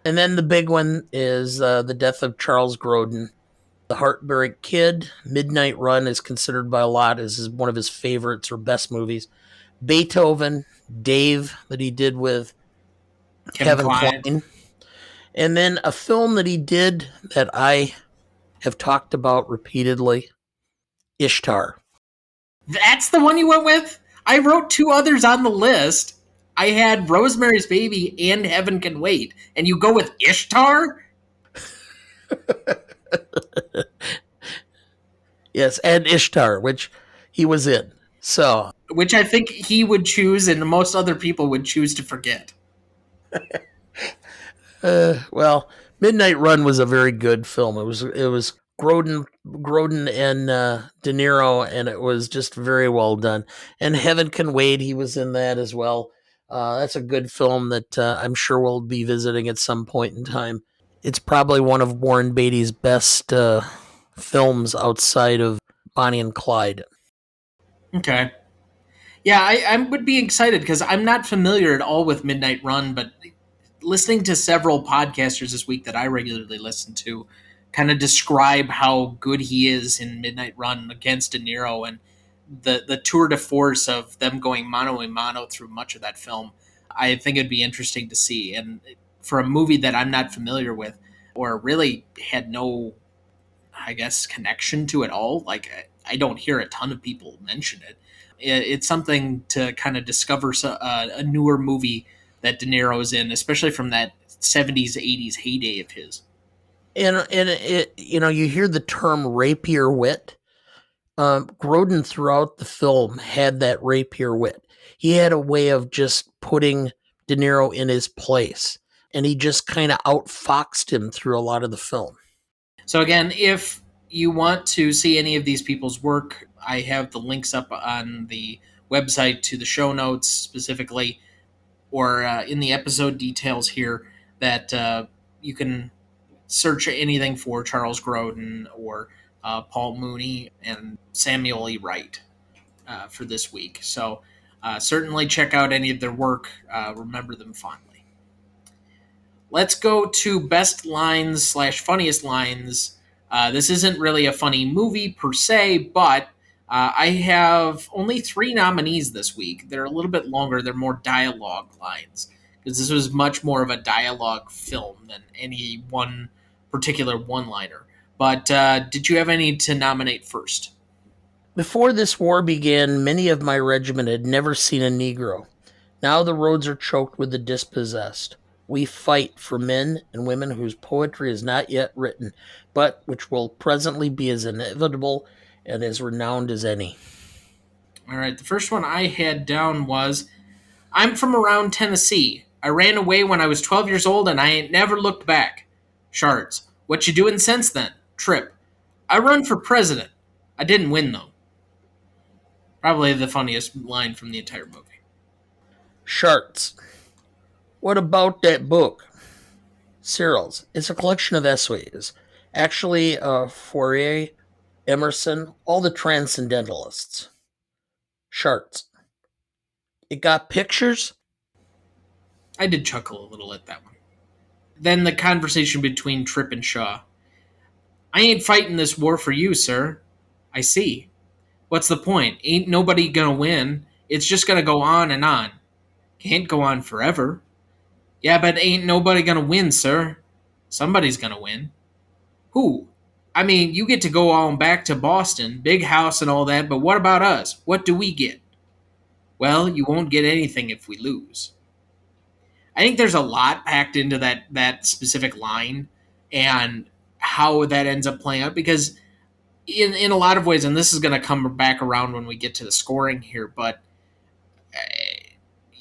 And then the big one is the death of Charles Grodin. The Heartbreak Kid, Midnight Run is considered by a lot as one of his favorites or best movies. Beethoven, Dave, that he did with
Kevin
Kevin
Kline.
Kline. And then a film that he did that I have talked about repeatedly, Ishtar.
That's the one you went with? I wrote two others on the list. I had Rosemary's Baby and Heaven Can Wait, and you go with Ishtar?
Yes, and Ishtar, which he was in. So,
Which I think he would choose and most other people would choose to forget.
well, Midnight Run was a very good film. It was Grodin and De Niro, and it was just very well done. And Heaven Can Wait, he was in that as well. That's a good film that I'm sure we'll be visiting at some point in time. It's probably one of Warren Beatty's best films outside of Bonnie and Clyde.
Okay. Yeah, I would be excited because I'm not familiar at all with Midnight Run, but listening to several podcasters this week that I regularly listen to kind of describe how good he is in Midnight Run against De Niro and the tour de force of them going mano a mano through much of that film. I think it'd be interesting to see. And for a movie that I'm not familiar with or really had no, I guess, connection to at all, like I don't hear a ton of people mention it. It's something to kind of discover a newer movie that De Niro's in, especially from that 70s, 80s heyday of his.
And it, you hear the term rapier wit. Grodin throughout the film had that rapier wit. He had a way of just putting De Niro in his place, and he just kind of outfoxed him through a lot of the film.
So again, if you want to see any of these people's work, I have the links up on the website to the show notes specifically, or in the episode details here that you can search anything for Charles Grodin or Paul Mooney and Samuel E. Wright for this week. So certainly check out any of their work. Remember them fondly. Let's go to best lines / funniest lines. This isn't really a funny movie per se, but I have only 3 nominees this week. They're a little bit longer. They're more dialogue lines because this was much more of a dialogue film than any one particular one-liner. But did you have any to nominate first?
Before this war began, many of my regiment had never seen a Negro. Now the roads are choked with the dispossessed. We fight for men and women whose poetry is not yet written, but which will presently be as inevitable and as renowned as any.
All right, the first one I had down was I'm from around Tennessee. I ran away when I was 12 years old and I ain't never looked back. Sharts. What you doing since then? Trip. I run for president. I didn't win though. Probably the funniest line from the entire movie.
Sharts. What about that book? Searles. It's a collection of essays. Actually, Fourier, Emerson, all the transcendentalists. Sharts. It got pictures?
I did chuckle a little at that one. Then the conversation between Trip and Shaw. I ain't fighting this war for you, sir. I see. What's the point? Ain't nobody gonna win. It's just gonna go on and on. Can't go on forever. Yeah, but ain't nobody gonna win, sir. Somebody's gonna win. Who? I mean, you get to go on back to Boston, big house and all that, but what about us? What do we get? Well, you won't get anything if we lose. I think there's a lot packed into that specific line and how that ends up playing out because in a lot of ways, and this is going to come back around when we get to the scoring here, but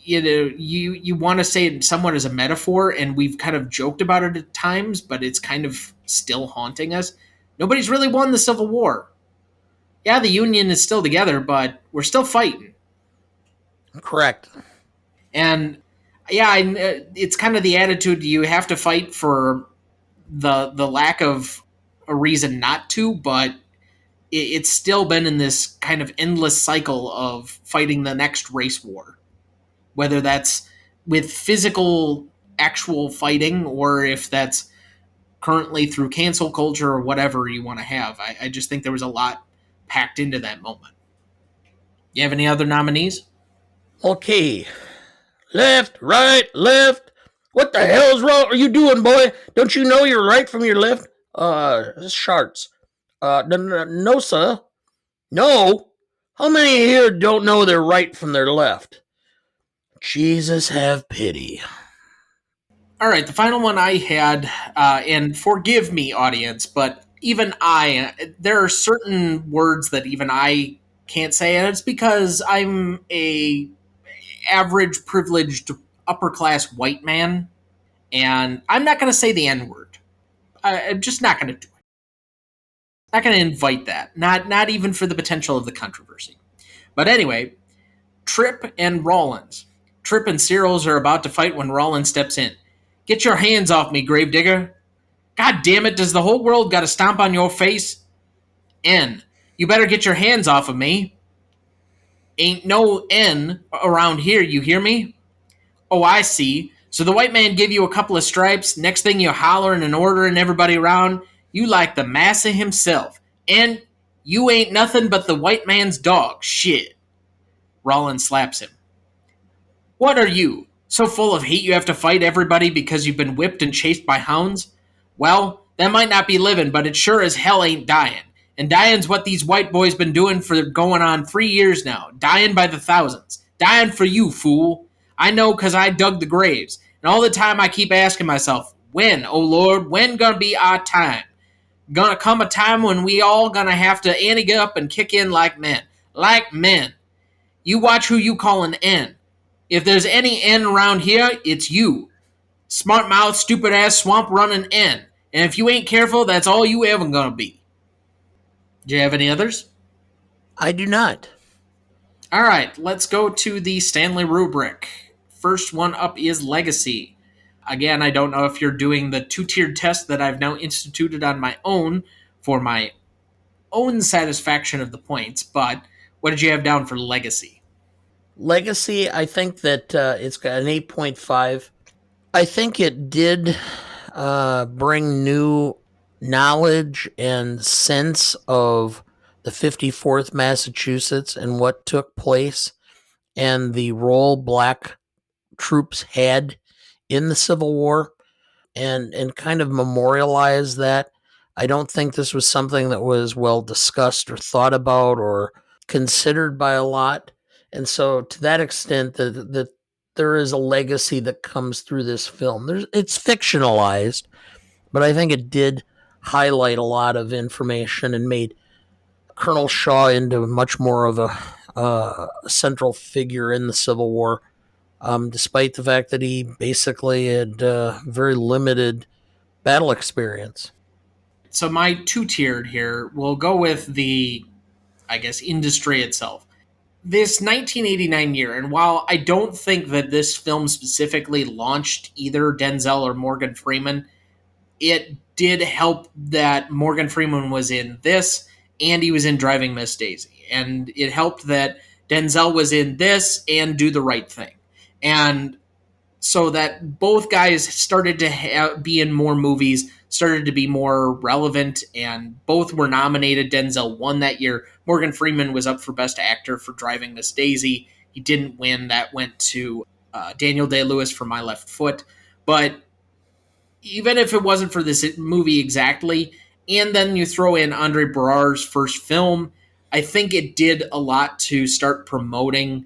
you want to say it somewhat as a metaphor, and we've kind of joked about it at times, but it's kind of still haunting us. Nobody's really won the Civil War. Yeah, the Union is still together, but we're still fighting.
Correct.
And yeah, it's kind of the attitude you have to fight for the lack of a reason not to, but it's still been in this kind of endless cycle of fighting the next race war, whether that's with physical actual fighting or if that's currently through cancel culture or whatever you want to have. I just think there was a lot packed into that moment. You have any other nominees?
Okay. Left, right, left. What the hell's wrong? Are you doing, boy? Don't you know your right from your left? Sharts. No, sir. No. How many here don't know their right from their left? Jesus have pity.
All right, the final one I had, and forgive me, audience, but there are certain words that even I can't say, and it's because I'm a average, privileged, upper class white man, and I'm not going to say the N word. I'm just not going to do it. Not going to invite that. Not even for the potential of the controversy. But anyway, Trip and Rawlins. Trip and Searles are about to fight when Rawlins steps in. Get your hands off me, gravedigger. God damn it, does the whole world gotta stomp on your face? N. You better get your hands off of me. Ain't no N around here, you hear me? Oh, I see. So the white man give you a couple of stripes, next thing you're hollering and ordering everybody around. You like the massa himself. And you ain't nothing but the white man's dog. Shit. Rollins slaps him. What are you? So full of hate you have to fight everybody because you've been whipped and chased by hounds? Well, that might not be living, but it sure as hell ain't dying. And dying's what these white boys been doing for going on 3 years now. Dying by the thousands. Dying for you, fool. I know 'cause I dug the graves. And all the time I keep asking myself, when, oh Lord, when gonna be our time? Gonna come a time when we all gonna have to ante up and kick in like men. Like men. You watch who you call an N. If there's any N around here, it's you. Smart mouth, stupid ass, swamp running N. And if you ain't careful, that's all you ever gonna be. Do you have any others?
I do not.
All right, let's go to the Stanley rubric. First one up is legacy. Again, I don't know if you're doing the two-tiered test that I've now instituted on my own for my own satisfaction of the points, but what did you have down for legacy?
Legacy, I think that it's got an 8.5. I think it did bring new knowledge and sense of the 54th Massachusetts and what took place and the role black troops had in the Civil War and kind of memorialize that. I don't think this was something that was well discussed or thought about or considered by a lot. And so to that extent that there is a legacy that comes through this film. It's fictionalized, but I think it did highlight a lot of information and made Colonel Shaw into much more of a central figure in the Civil War, despite the fact that he basically had very limited battle experience.
So my two-tiered here, we'll go with the, I guess, industry itself. This 1989 year, and while I don't think that this film specifically launched either Denzel or Morgan Freeman, it did help that Morgan Freeman was in this and he was in Driving Miss Daisy. And it helped that Denzel was in this and Do the Right Thing. And so that both guys started to be in more movies, started to be more relevant, and both were nominated. Denzel won that year. Morgan Freeman was up for Best Actor for Driving Miss Daisy. He didn't win. That went to Daniel Day-Lewis for My Left Foot. But even if it wasn't for this movie exactly, and then you throw in Andre Braugher's first film, I think it did a lot to start promoting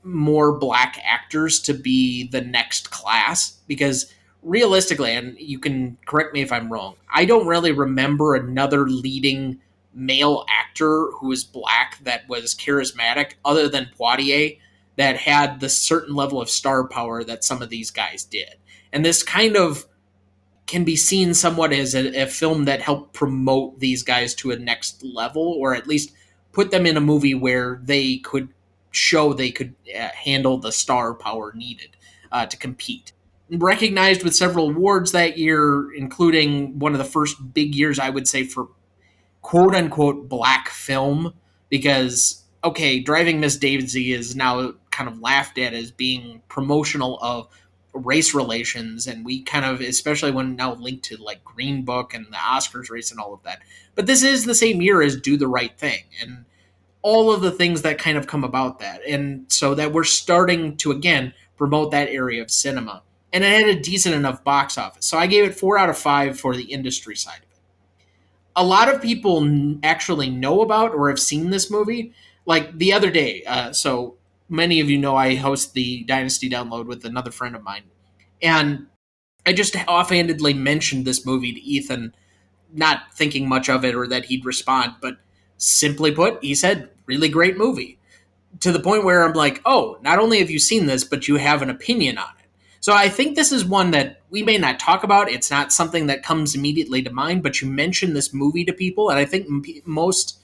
more black actors to be the next class, because realistically, and you can correct me if I'm wrong, I don't really remember another leading male actor who was black that was charismatic other than Poitier that had the certain level of star power that some of these guys did. And this kind of can be seen somewhat as a film that helped promote these guys to a next level, or at least put them in a movie where they could show they could handle the star power needed to compete. Recognized with several awards that year, including one of the first big years, I would say, for quote unquote black film, because, okay, Driving Miss Daisy is now kind of laughed at as being promotional of race relations, and we kind of, especially when now linked to like Green Book and the Oscars race and all of that. But this is the same year as Do the Right Thing, and all of the things that kind of come about that. And so that we're starting to, again, promote that area of cinema. And it had a decent enough box office. So I gave it 4 out of 5 for the industry side of it. A lot of people actually know about or have seen this movie. Like the other day, so many of you know I host the Dynasty Download with another friend of mine. And I just offhandedly mentioned this movie to Ethan, not thinking much of it or that he'd respond, but simply put, he said, really great movie. To the point where I'm like, oh, not only have you seen this, but you have an opinion on it. So I think this is one that we may not talk about. It's not something that comes immediately to mind, but you mention this movie to people, and I think most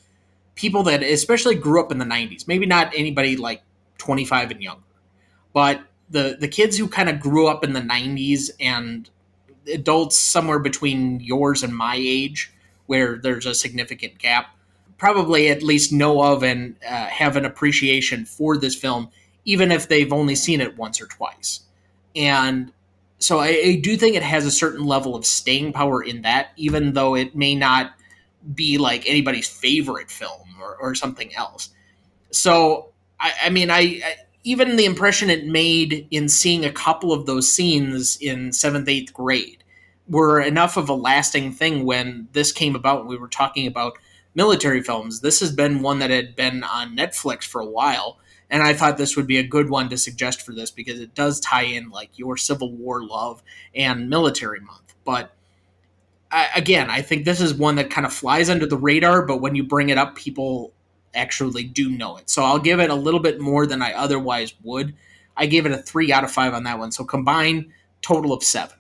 people that especially grew up in the 90s, maybe not anybody like 25 and younger, but the kids who kind of grew up in the 90s and adults somewhere between yours and my age, where there's a significant gap, probably at least know of and have an appreciation for this film, even if they've only seen it once or twice. And so I do think it has a certain level of staying power in that, even though it may not be like anybody's favorite film or something else. So I mean, I even the impression it made in seeing a couple of those scenes in seventh, eighth grade were enough of a lasting thing when this came about. We were talking about military films. This has been one that had been on Netflix for a while, and I thought this would be a good one to suggest for this because it does tie in like your Civil War love and military month. But again, I think this is one that kind of flies under the radar, but when you bring it up, people actually do know it. So I'll give it a little bit more than I otherwise would. I gave it a 3 out of 5 on that one. So combined, total of 7.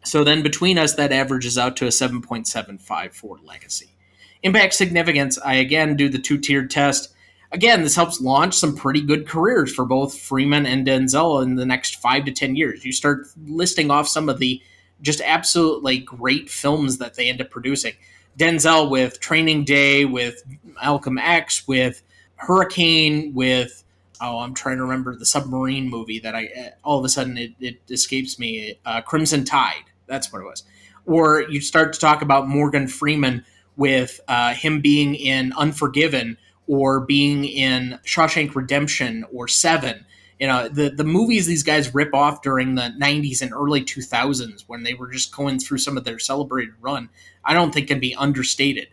So then between us, that averages out to a 7.75 for Legacy. Impact significance, I again do the 2-tiered test. Again, this helps launch some pretty good careers for both Freeman and Denzel in the next 5 to 10 years. You start listing off some of the just absolutely great films that they end up producing. Denzel with Training Day, with Malcolm X, with Hurricane, with I'm trying to remember the submarine movie that I all of a sudden it escapes me. Crimson Tide, that's what it was. Or you start to talk about Morgan Freeman with him being in Unforgiven or being in Shawshank Redemption or Seven. You know, the movies these guys rip off during the 90s and early 2000s when they were just going through some of their celebrated run, I don't think can be understated.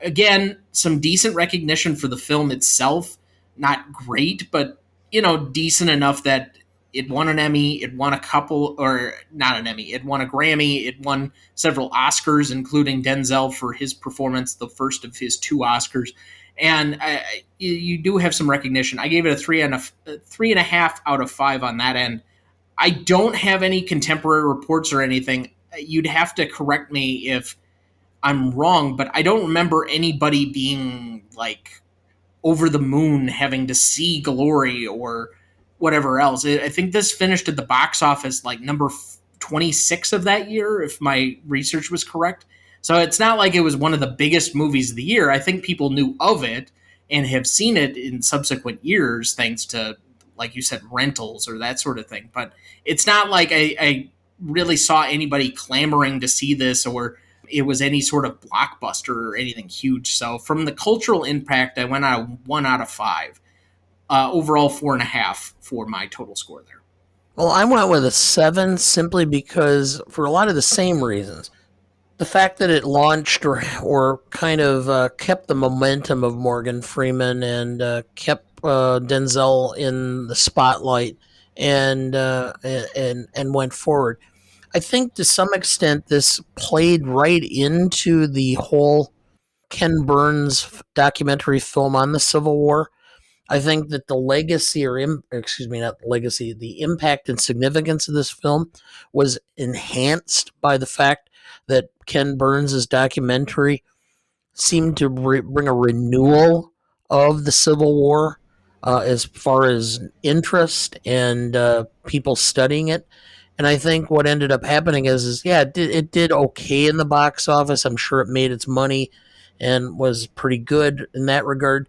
Again, some decent recognition for the film itself. Not great, but, you know, decent enough that it won an Emmy, it won a couple, or not an Emmy, it won a Grammy, it won several Oscars, including Denzel for his performance, the first of his 2 Oscars. And you do have some recognition. I gave it a 3.5 out of 5 on that end. I don't have any contemporary reports or anything. You'd have to correct me if I'm wrong, but I don't remember anybody being like over the moon having to see glory or whatever else. I think this finished at the box office like number 26 of that year, if my research was correct. So it's not like it was one of the biggest movies of the year. I think people knew of it and have seen it in subsequent years thanks to, like you said, rentals or that sort of thing. But it's not like I really saw anybody clamoring to see this or it was any sort of blockbuster or anything huge. So from the cultural impact, I went out 1 out of 5. Overall, 4.5 for my total score there.
Well, I went with a 7 simply because, for a lot of the same reasons. The fact that it launched or kind of kept the momentum of Morgan Freeman and kept Denzel in the spotlight and went forward. I think to some extent this played right into the whole Ken Burns documentary film on the Civil War. I think that the legacy not the legacy, the impact and significance of this film was enhanced by the fact that Ken Burns' documentary seemed to bring a renewal of the Civil War as far as interest and people studying it. And I think what ended up happening is it did okay in the box office. I'm sure it made its money and was pretty good in that regard.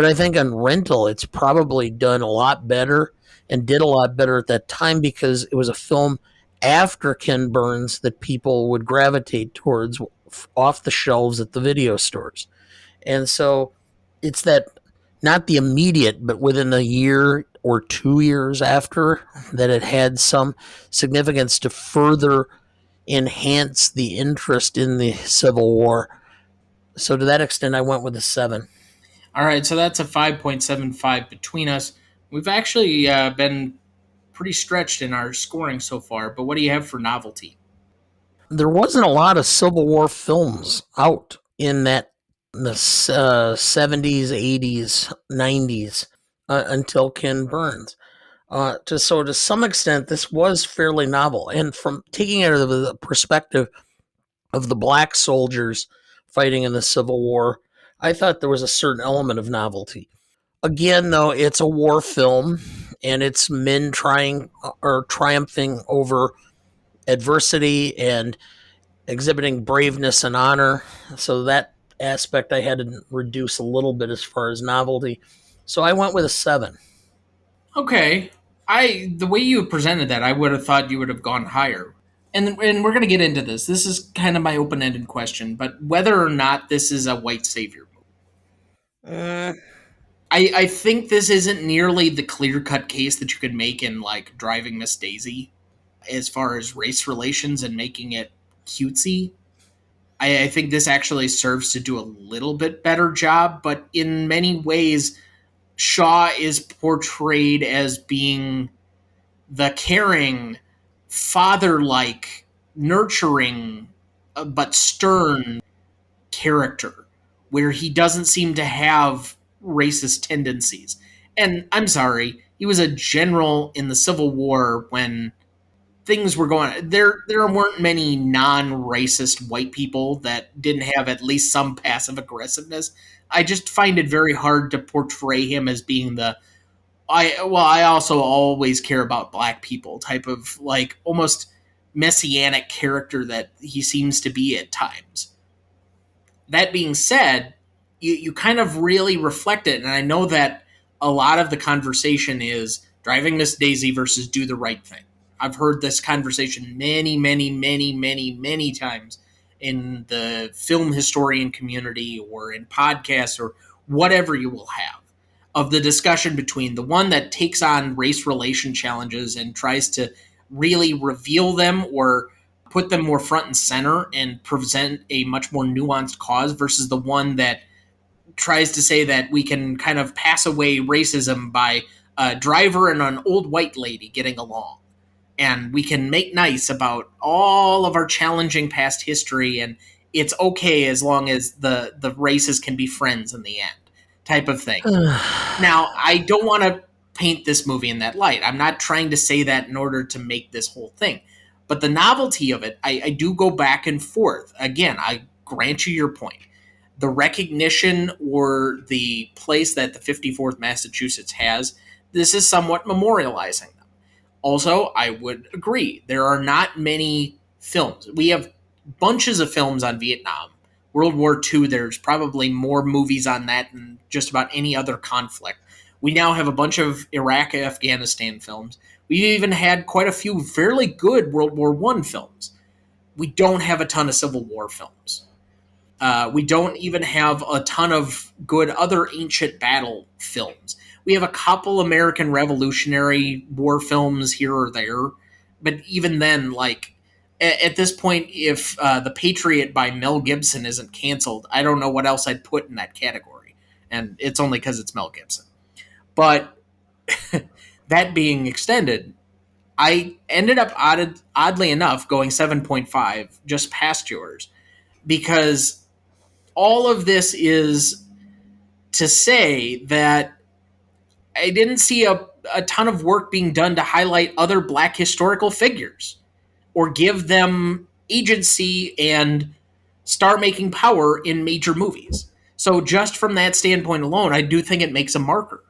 But I think on rental, it's probably done a lot better and did a lot better at that time because it was a film after Ken Burns that people would gravitate towards off the shelves at the video stores. And so it's that not the immediate, but within a year or 2 years after that it had some significance to further enhance the interest in the Civil War. So to that extent, I went with a 7.
All right, so that's a 5.75 between us. We've actually been pretty stretched in our scoring so far, but what do you have for novelty?
There wasn't a lot of Civil War films out in the 70s, 80s, 90s until Ken Burns. So to some extent, this was fairly novel. And from taking it out of the perspective of the black soldiers fighting in the Civil War, I thought there was a certain element of novelty. Again, though, it's a war film, and it's men trying or triumphing over adversity and exhibiting braveness and honor. So that aspect I had to reduce a little bit as far as novelty. So I went with a 7.
Okay, the way you presented that, I would have thought you would have gone higher. And we're going to get into this. This is kind of my open-ended question, but whether or not this is a white savior movie.
Uh,
I think this isn't nearly the clear-cut case that you could make in like Driving Miss Daisy as far as race relations and making it cutesy. I think this actually serves to do a little bit better job, but in many ways, Shaw is portrayed as being the caring, father-like, nurturing, but stern character, where he doesn't seem to have racist tendencies. And I'm sorry, he was a general in the Civil War when things were going. There weren't many non-racist white people that didn't have at least some passive aggressiveness. I just find it very hard to portray him as being the I also always care about black people type of like almost messianic character that he seems to be at times. That being said, you kind of really reflect it, and I know that a lot of the conversation is Driving Miss Daisy versus Do the Right Thing. I've heard this conversation many, many, many, many, many times in the film historian community or in podcasts or whatever you will have of the discussion between the one that takes on race relation challenges and tries to really reveal them or put them more front and center and present a much more nuanced cause versus the one that tries to say that we can kind of pass away racism by a driver and an old white lady getting along. And we can make nice about all of our challenging past history, and it's okay as long as the races can be friends in the end, type of thing. Now, I don't want to paint this movie in that light. I'm not trying to say that in order to make this whole thing. But the novelty of it, I do go back and forth. Again, I grant you your point. The recognition or the place that the 54th Massachusetts has, this is somewhat memorializing them. Also, I would agree, there are not many films. We have bunches of films on Vietnam. World War II, there's probably more movies on that than just about any other conflict. We now have a bunch of Iraq, Afghanistan films. We've even had quite a few fairly good World War I films. We don't have a ton of Civil War films. We don't even have a ton of good other ancient battle films. We have a couple American Revolutionary War films here or there, but even then, like, at this point, if The Patriot by Mel Gibson isn't canceled, I don't know what else I'd put in that category. And it's only because it's Mel Gibson. But that being extended, I ended up, oddly enough, going 7.5, just past yours, because all of this is to say that I didn't see a ton of work being done to highlight other black historical figures or give them agency and star-making power in major movies. So just from that standpoint alone, I do think it makes a marker.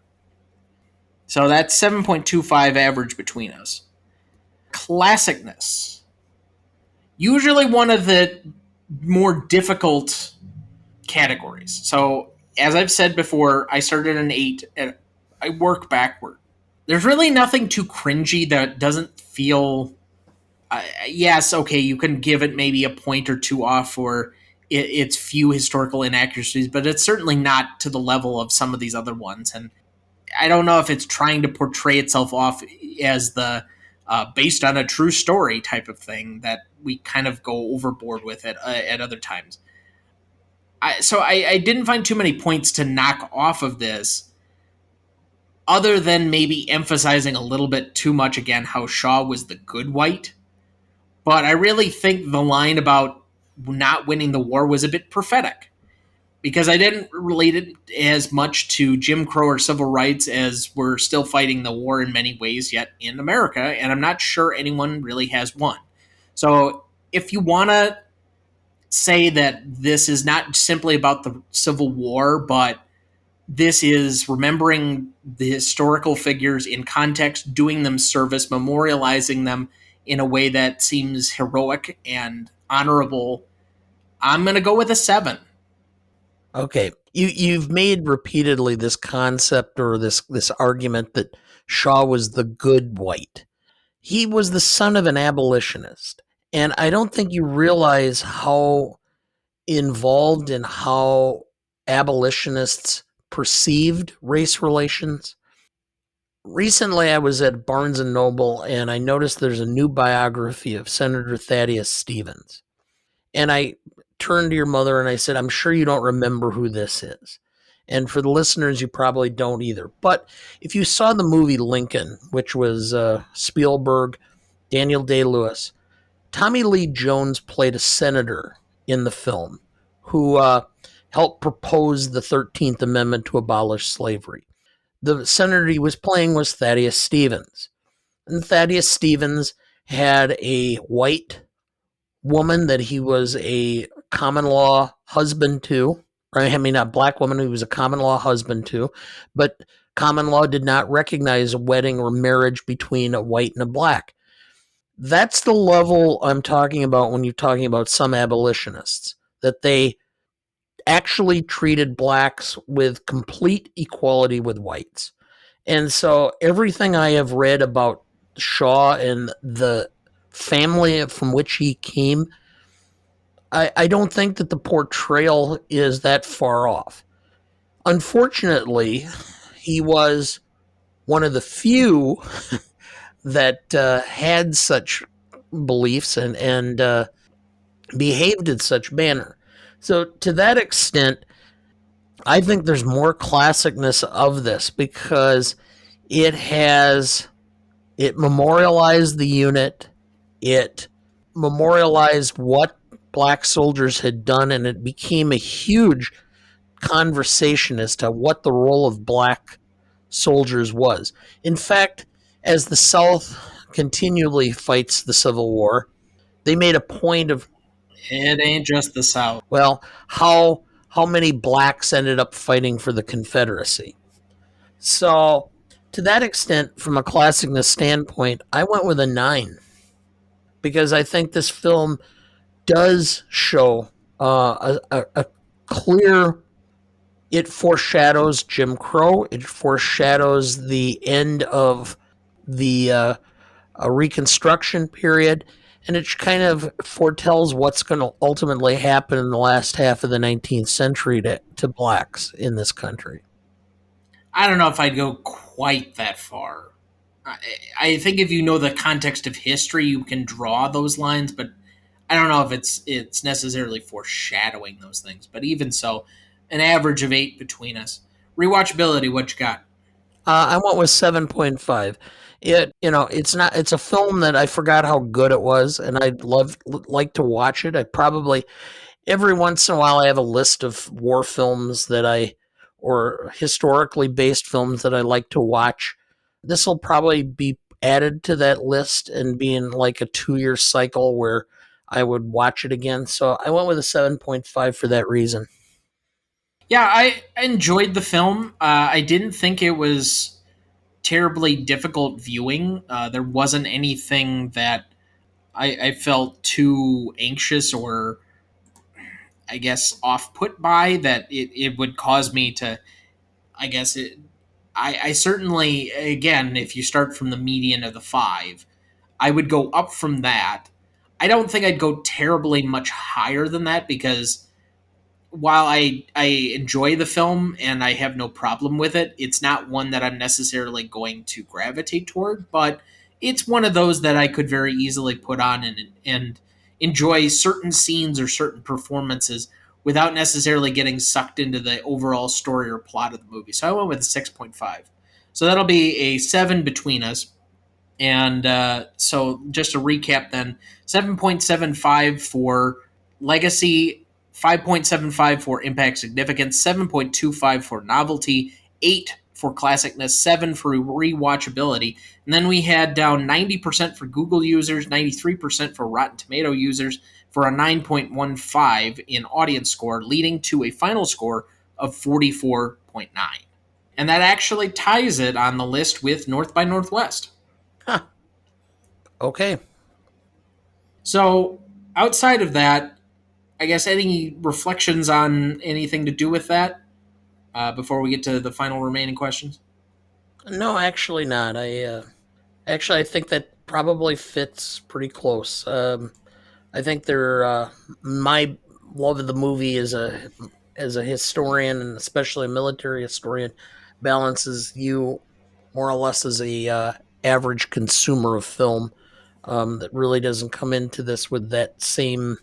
So that's 7.25 average between us. Classicness. Usually one of the more difficult categories. So as I've said before, I started at an 8 and I work backward. There's really nothing too cringy that doesn't feel. Yes, okay, you can give it maybe a point or two off for its few historical inaccuracies, but it's certainly not to the level of some of these other ones. And I don't know if it's trying to portray itself off as the based on a true story type of thing that we kind of go overboard with it at other times. I didn't find too many points to knock off of this, other than maybe emphasizing a little bit too much again how Shaw was the good white. But I really think the line about not winning the war was a bit prophetic, because I didn't relate it as much to Jim Crow or civil rights, as we're still fighting the war in many ways yet in America, and I'm not sure anyone really has won. So if you want to say that this is not simply about the Civil War, but this is remembering the historical figures in context, doing them service, memorializing them in a way that seems heroic and honorable, I'm going to go with a 7.
Okay, you've made repeatedly this concept or this argument that Shaw was the good white. He was the son of an abolitionist, and I don't think you realize how involved in how abolitionists perceived race relations. Recently, I was at Barnes and Noble, and I noticed there's a new biography of Senator Thaddeus Stevens. And I turned to your mother and I said, I'm sure you don't remember who this is. And for the listeners, you probably don't either. But if you saw the movie Lincoln, which was Spielberg, Daniel Day-Lewis, Tommy Lee Jones played a senator in the film who helped propose the 13th Amendment to abolish slavery. The senator he was playing was Thaddeus Stevens. And Thaddeus Stevens had a white woman that he was a common law husband to. I mean, a black woman who was a common law husband to, but common law did not recognize a wedding or marriage between a white and a black. That's the level I'm talking about when you're talking about some abolitionists, that they actually treated blacks with complete equality with whites. And so everything I have read about Shaw and the family from which he came, I don't think that the portrayal is that far off. Unfortunately, he was one of the few that had such beliefs and behaved in such manner. So to that extent, I think there's more classicness of this because it memorialized the unit, it memorialized what black soldiers had done, and it became a huge conversation as to what the role of black soldiers was. In fact, as the South continually fights the Civil War, they made a point of,
It ain't just the South.
well, how many blacks ended up fighting for the Confederacy. So, to that extent, from a classicness standpoint, I went with a 9 because I think this film does show a clear. It foreshadows Jim Crow. It foreshadows the end of the Reconstruction period, and it kind of foretells what's going to ultimately happen in the last half of the 19th century to blacks in this country.
I don't know if I'd go quite that far. I think if you know the context of history, you can draw those lines, but I don't know if it's necessarily foreshadowing those things. But even so, an average of 8 between us. Rewatchability, what you got?
I went with 7.5. It's a film that I forgot how good it was, and I'd like to watch it. I probably every once in a while I have a list of war films or historically based films that I like to watch. This will probably be added to that list and be in like a 2-year cycle where I would watch it again. So I went with a 7.5 for that reason.
Yeah, I enjoyed the film. I didn't think it was terribly difficult viewing. There wasn't anything that I felt too anxious or I guess, off put by that it would cause me to, I guess, I certainly, again, if you start from the median of the five, I would go up from that. I don't think I'd go terribly much higher than that because while I enjoy the film and I have no problem with it, it's not one that I'm necessarily going to gravitate toward. But it's one of those that I could very easily put on and enjoy certain scenes or certain performances without necessarily getting sucked into the overall story or plot of the movie. So I went with a 6.5. So that'll be a 7 between us. And so just to recap then, 7.75 for legacy, 5.75 for impact significance, 7.25 for novelty, 8 for classicness, 7 for rewatchability. And then we had down 90% for Google users, 93% for Rotten Tomato users, for a 9.15 in audience score, leading to a final score of 44.9. And that actually ties it on the list with North by Northwest.
Huh. Okay.
So, outside of that, I guess any reflections on anything to do with that before we get to the final remaining questions?
No, actually not. I think that probably fits pretty close. I think they're my love of the movie as a historian and especially a military historian balances you more or less as a average consumer of film that really doesn't come into this with that same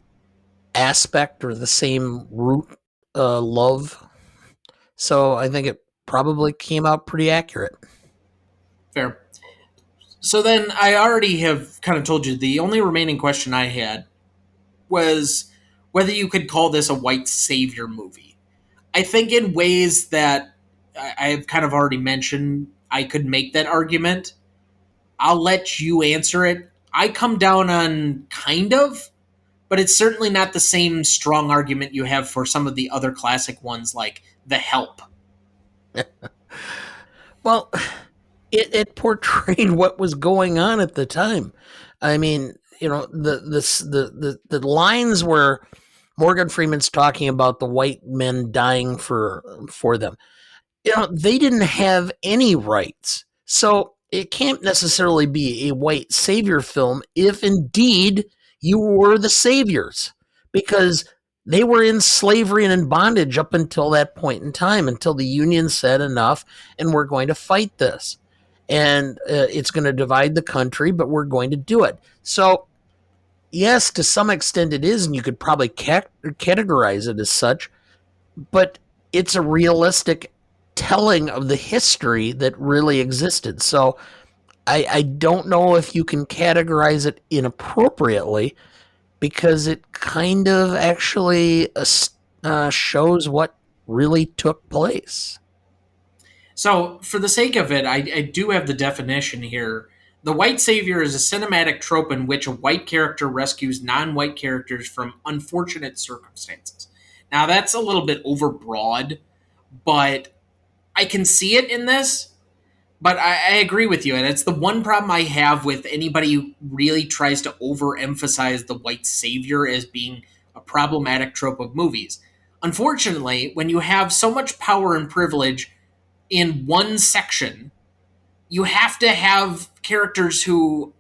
aspect or the same root love. So I think it probably came out pretty accurate.
Fair. So then I already have kind of told you the only remaining question I had was whether you could call this a white savior movie. I think in ways that I've kind of already mentioned, I could make that argument. I'll let you answer it. I come down on kind of, but it's certainly not the same strong argument you have for some of the other classic ones like The Help.
Well, it portrayed what was going on at the time. I mean, you know, the lines where Morgan Freeman's talking about the white men dying for them. You know, they didn't have any rights. So it can't necessarily be a white savior film if indeed you were the saviors, because they were in slavery and in bondage up until that point in time, until the Union said enough and we're going to fight this. And it's going to divide the country, but we're going to do it. So, yes, to some extent it is, and you could probably categorize it as such, but it's a realistic telling of the history that really existed. So I don't know if you can categorize it inappropriately because it kind of actually shows what really took place.
So, for the sake of it, I do have the definition here. The white savior is a cinematic trope in which a white character rescues non white characters from unfortunate circumstances. Now, that's a little bit overbroad, but I can see it in this. But I agree with you, and it's the one problem I have with anybody who really tries to overemphasize the white savior as being a problematic trope of movies. Unfortunately, when you have so much power and privilege in one section, you have to have characters who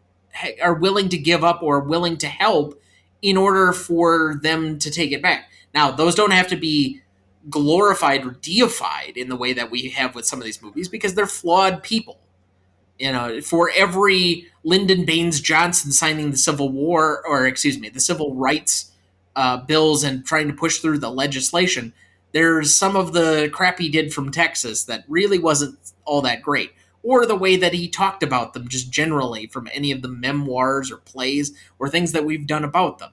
are willing to give up or willing to help in order for them to take it back. Now, those don't have to be glorified or deified in the way that we have with some of these movies because they're flawed people. You know, for every Lyndon Baines Johnson signing the Civil War, or excuse me, the civil rights bills and trying to push through the legislation, there's some of the crap he did from Texas that really wasn't all that great. Or the way that he talked about them just generally from any of the memoirs or plays or things that we've done about them.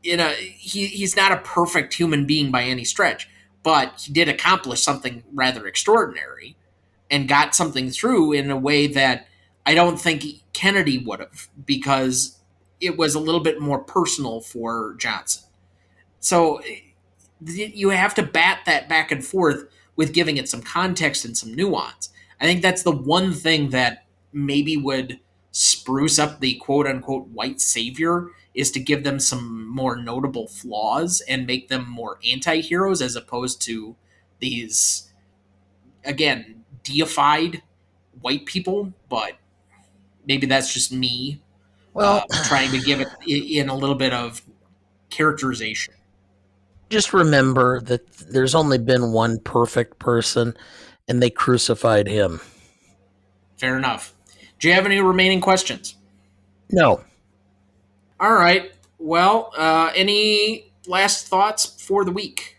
You know, he's not a perfect human being by any stretch, but he did accomplish something rather extraordinary and got something through in a way that I don't think Kennedy would have, because it was a little bit more personal for Johnson. So you have to bat that back and forth with giving it some context and some nuance. I think that's the one thing that maybe would spruce up the quote unquote white savior is to give them some more notable flaws and make them more anti heroes as opposed to these, again, deified white people. But maybe that's just me
Well,
trying to give it in a little bit of characterization.
just remember that there's only been one perfect person, and they crucified him.
Fair enough. Do you have any remaining questions?
No.
All right. Well, any last thoughts for the week?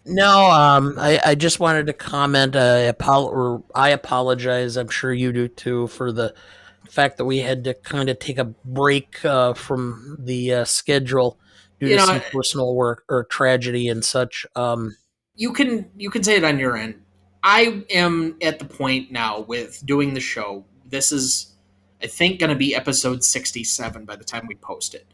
No, I just wanted to comment. I apologize. I'm sure you do too for the fact that we had to kind of take a break from the schedule due
You
to
know,
some personal work or tragedy and such.
you can say it on your end. I am at the point now with doing the show. This is, I think, going to be episode 67 by the time we post it.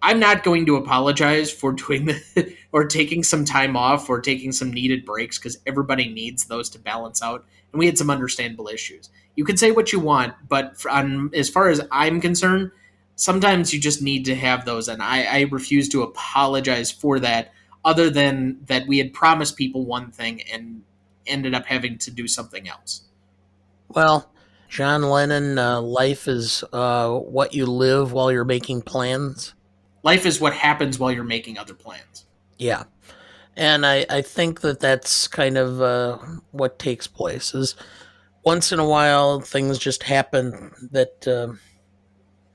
I'm not going to apologize for doing the or taking some time off or taking some needed breaks because everybody needs those to balance out. And we had some understandable issues. You can say what you want, but as far as I'm concerned, sometimes you just need to have those. And I refuse to apologize for that, other than that we had promised people one thing and ended up having to do something else.
Well, John Lennon, life is what you live while you're making plans.
Life is what happens while you're making other plans.
Yeah. And I think that that's kind of what takes place is once in a while things just happen that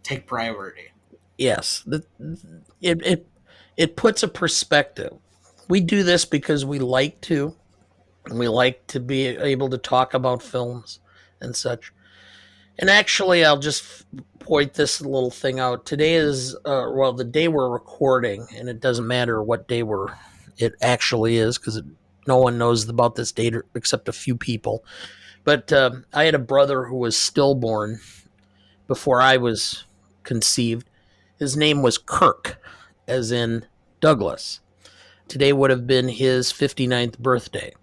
Take priority.
yes, it puts a perspective. We do this because we like to, and we like to be able to talk about films and such. And actually, I'll just point this little thing out. Today is the day we're recording, and it doesn't matter what day it actually is because no one knows about this date except a few people. But I had a brother who was stillborn before I was conceived. His name was Kirk, as in Douglas. Today would have been his 59th birthday.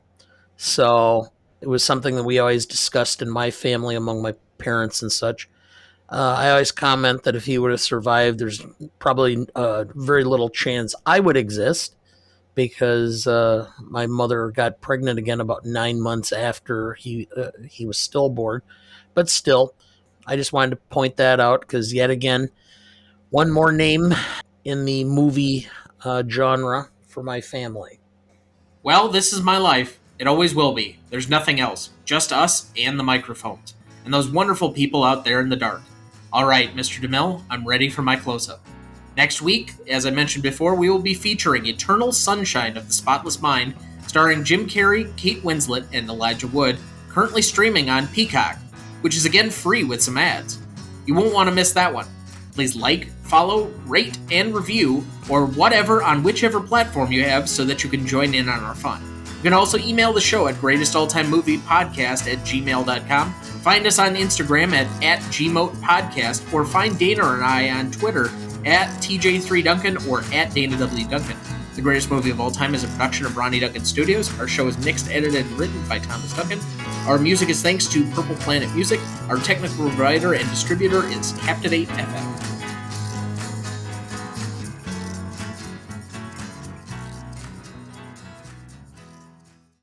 So it was something that we always discussed in my family among my parents and such. I always comment that if he would have survived, there's probably very little chance I would exist because my mother got pregnant again about 9 months after he was stillborn. But still, I just wanted to point that out because yet again, one more name in the movie genre for my family.
Well, this is my life. It always will be. There's nothing else. Just us and the microphones. And those wonderful people out there in the dark. All right, Mr. DeMille, I'm ready for my close-up. Next week, as I mentioned before, we will be featuring Eternal Sunshine of the Spotless Mind, starring Jim Carrey, Kate Winslet, and Elijah Wood, currently streaming on Peacock, which is again free with some ads. You won't want to miss that one. Please like, follow, rate, and review, or whatever on whichever platform you have so that you can join in on our fun. You can also email the show at greatestalltimemoviepodcast@gmail.com. Find us on Instagram at @gmotepodcast, or find Dana and I on Twitter at TJ3Duncan or at Dana W. Duncan. The Greatest Movie of All Time is a production of Ronnie Duncan Studios. Our show is mixed, edited, and written by Thomas Duncan. Our music is thanks to Purple Planet Music. Our technical provider and distributor is Captivate FM.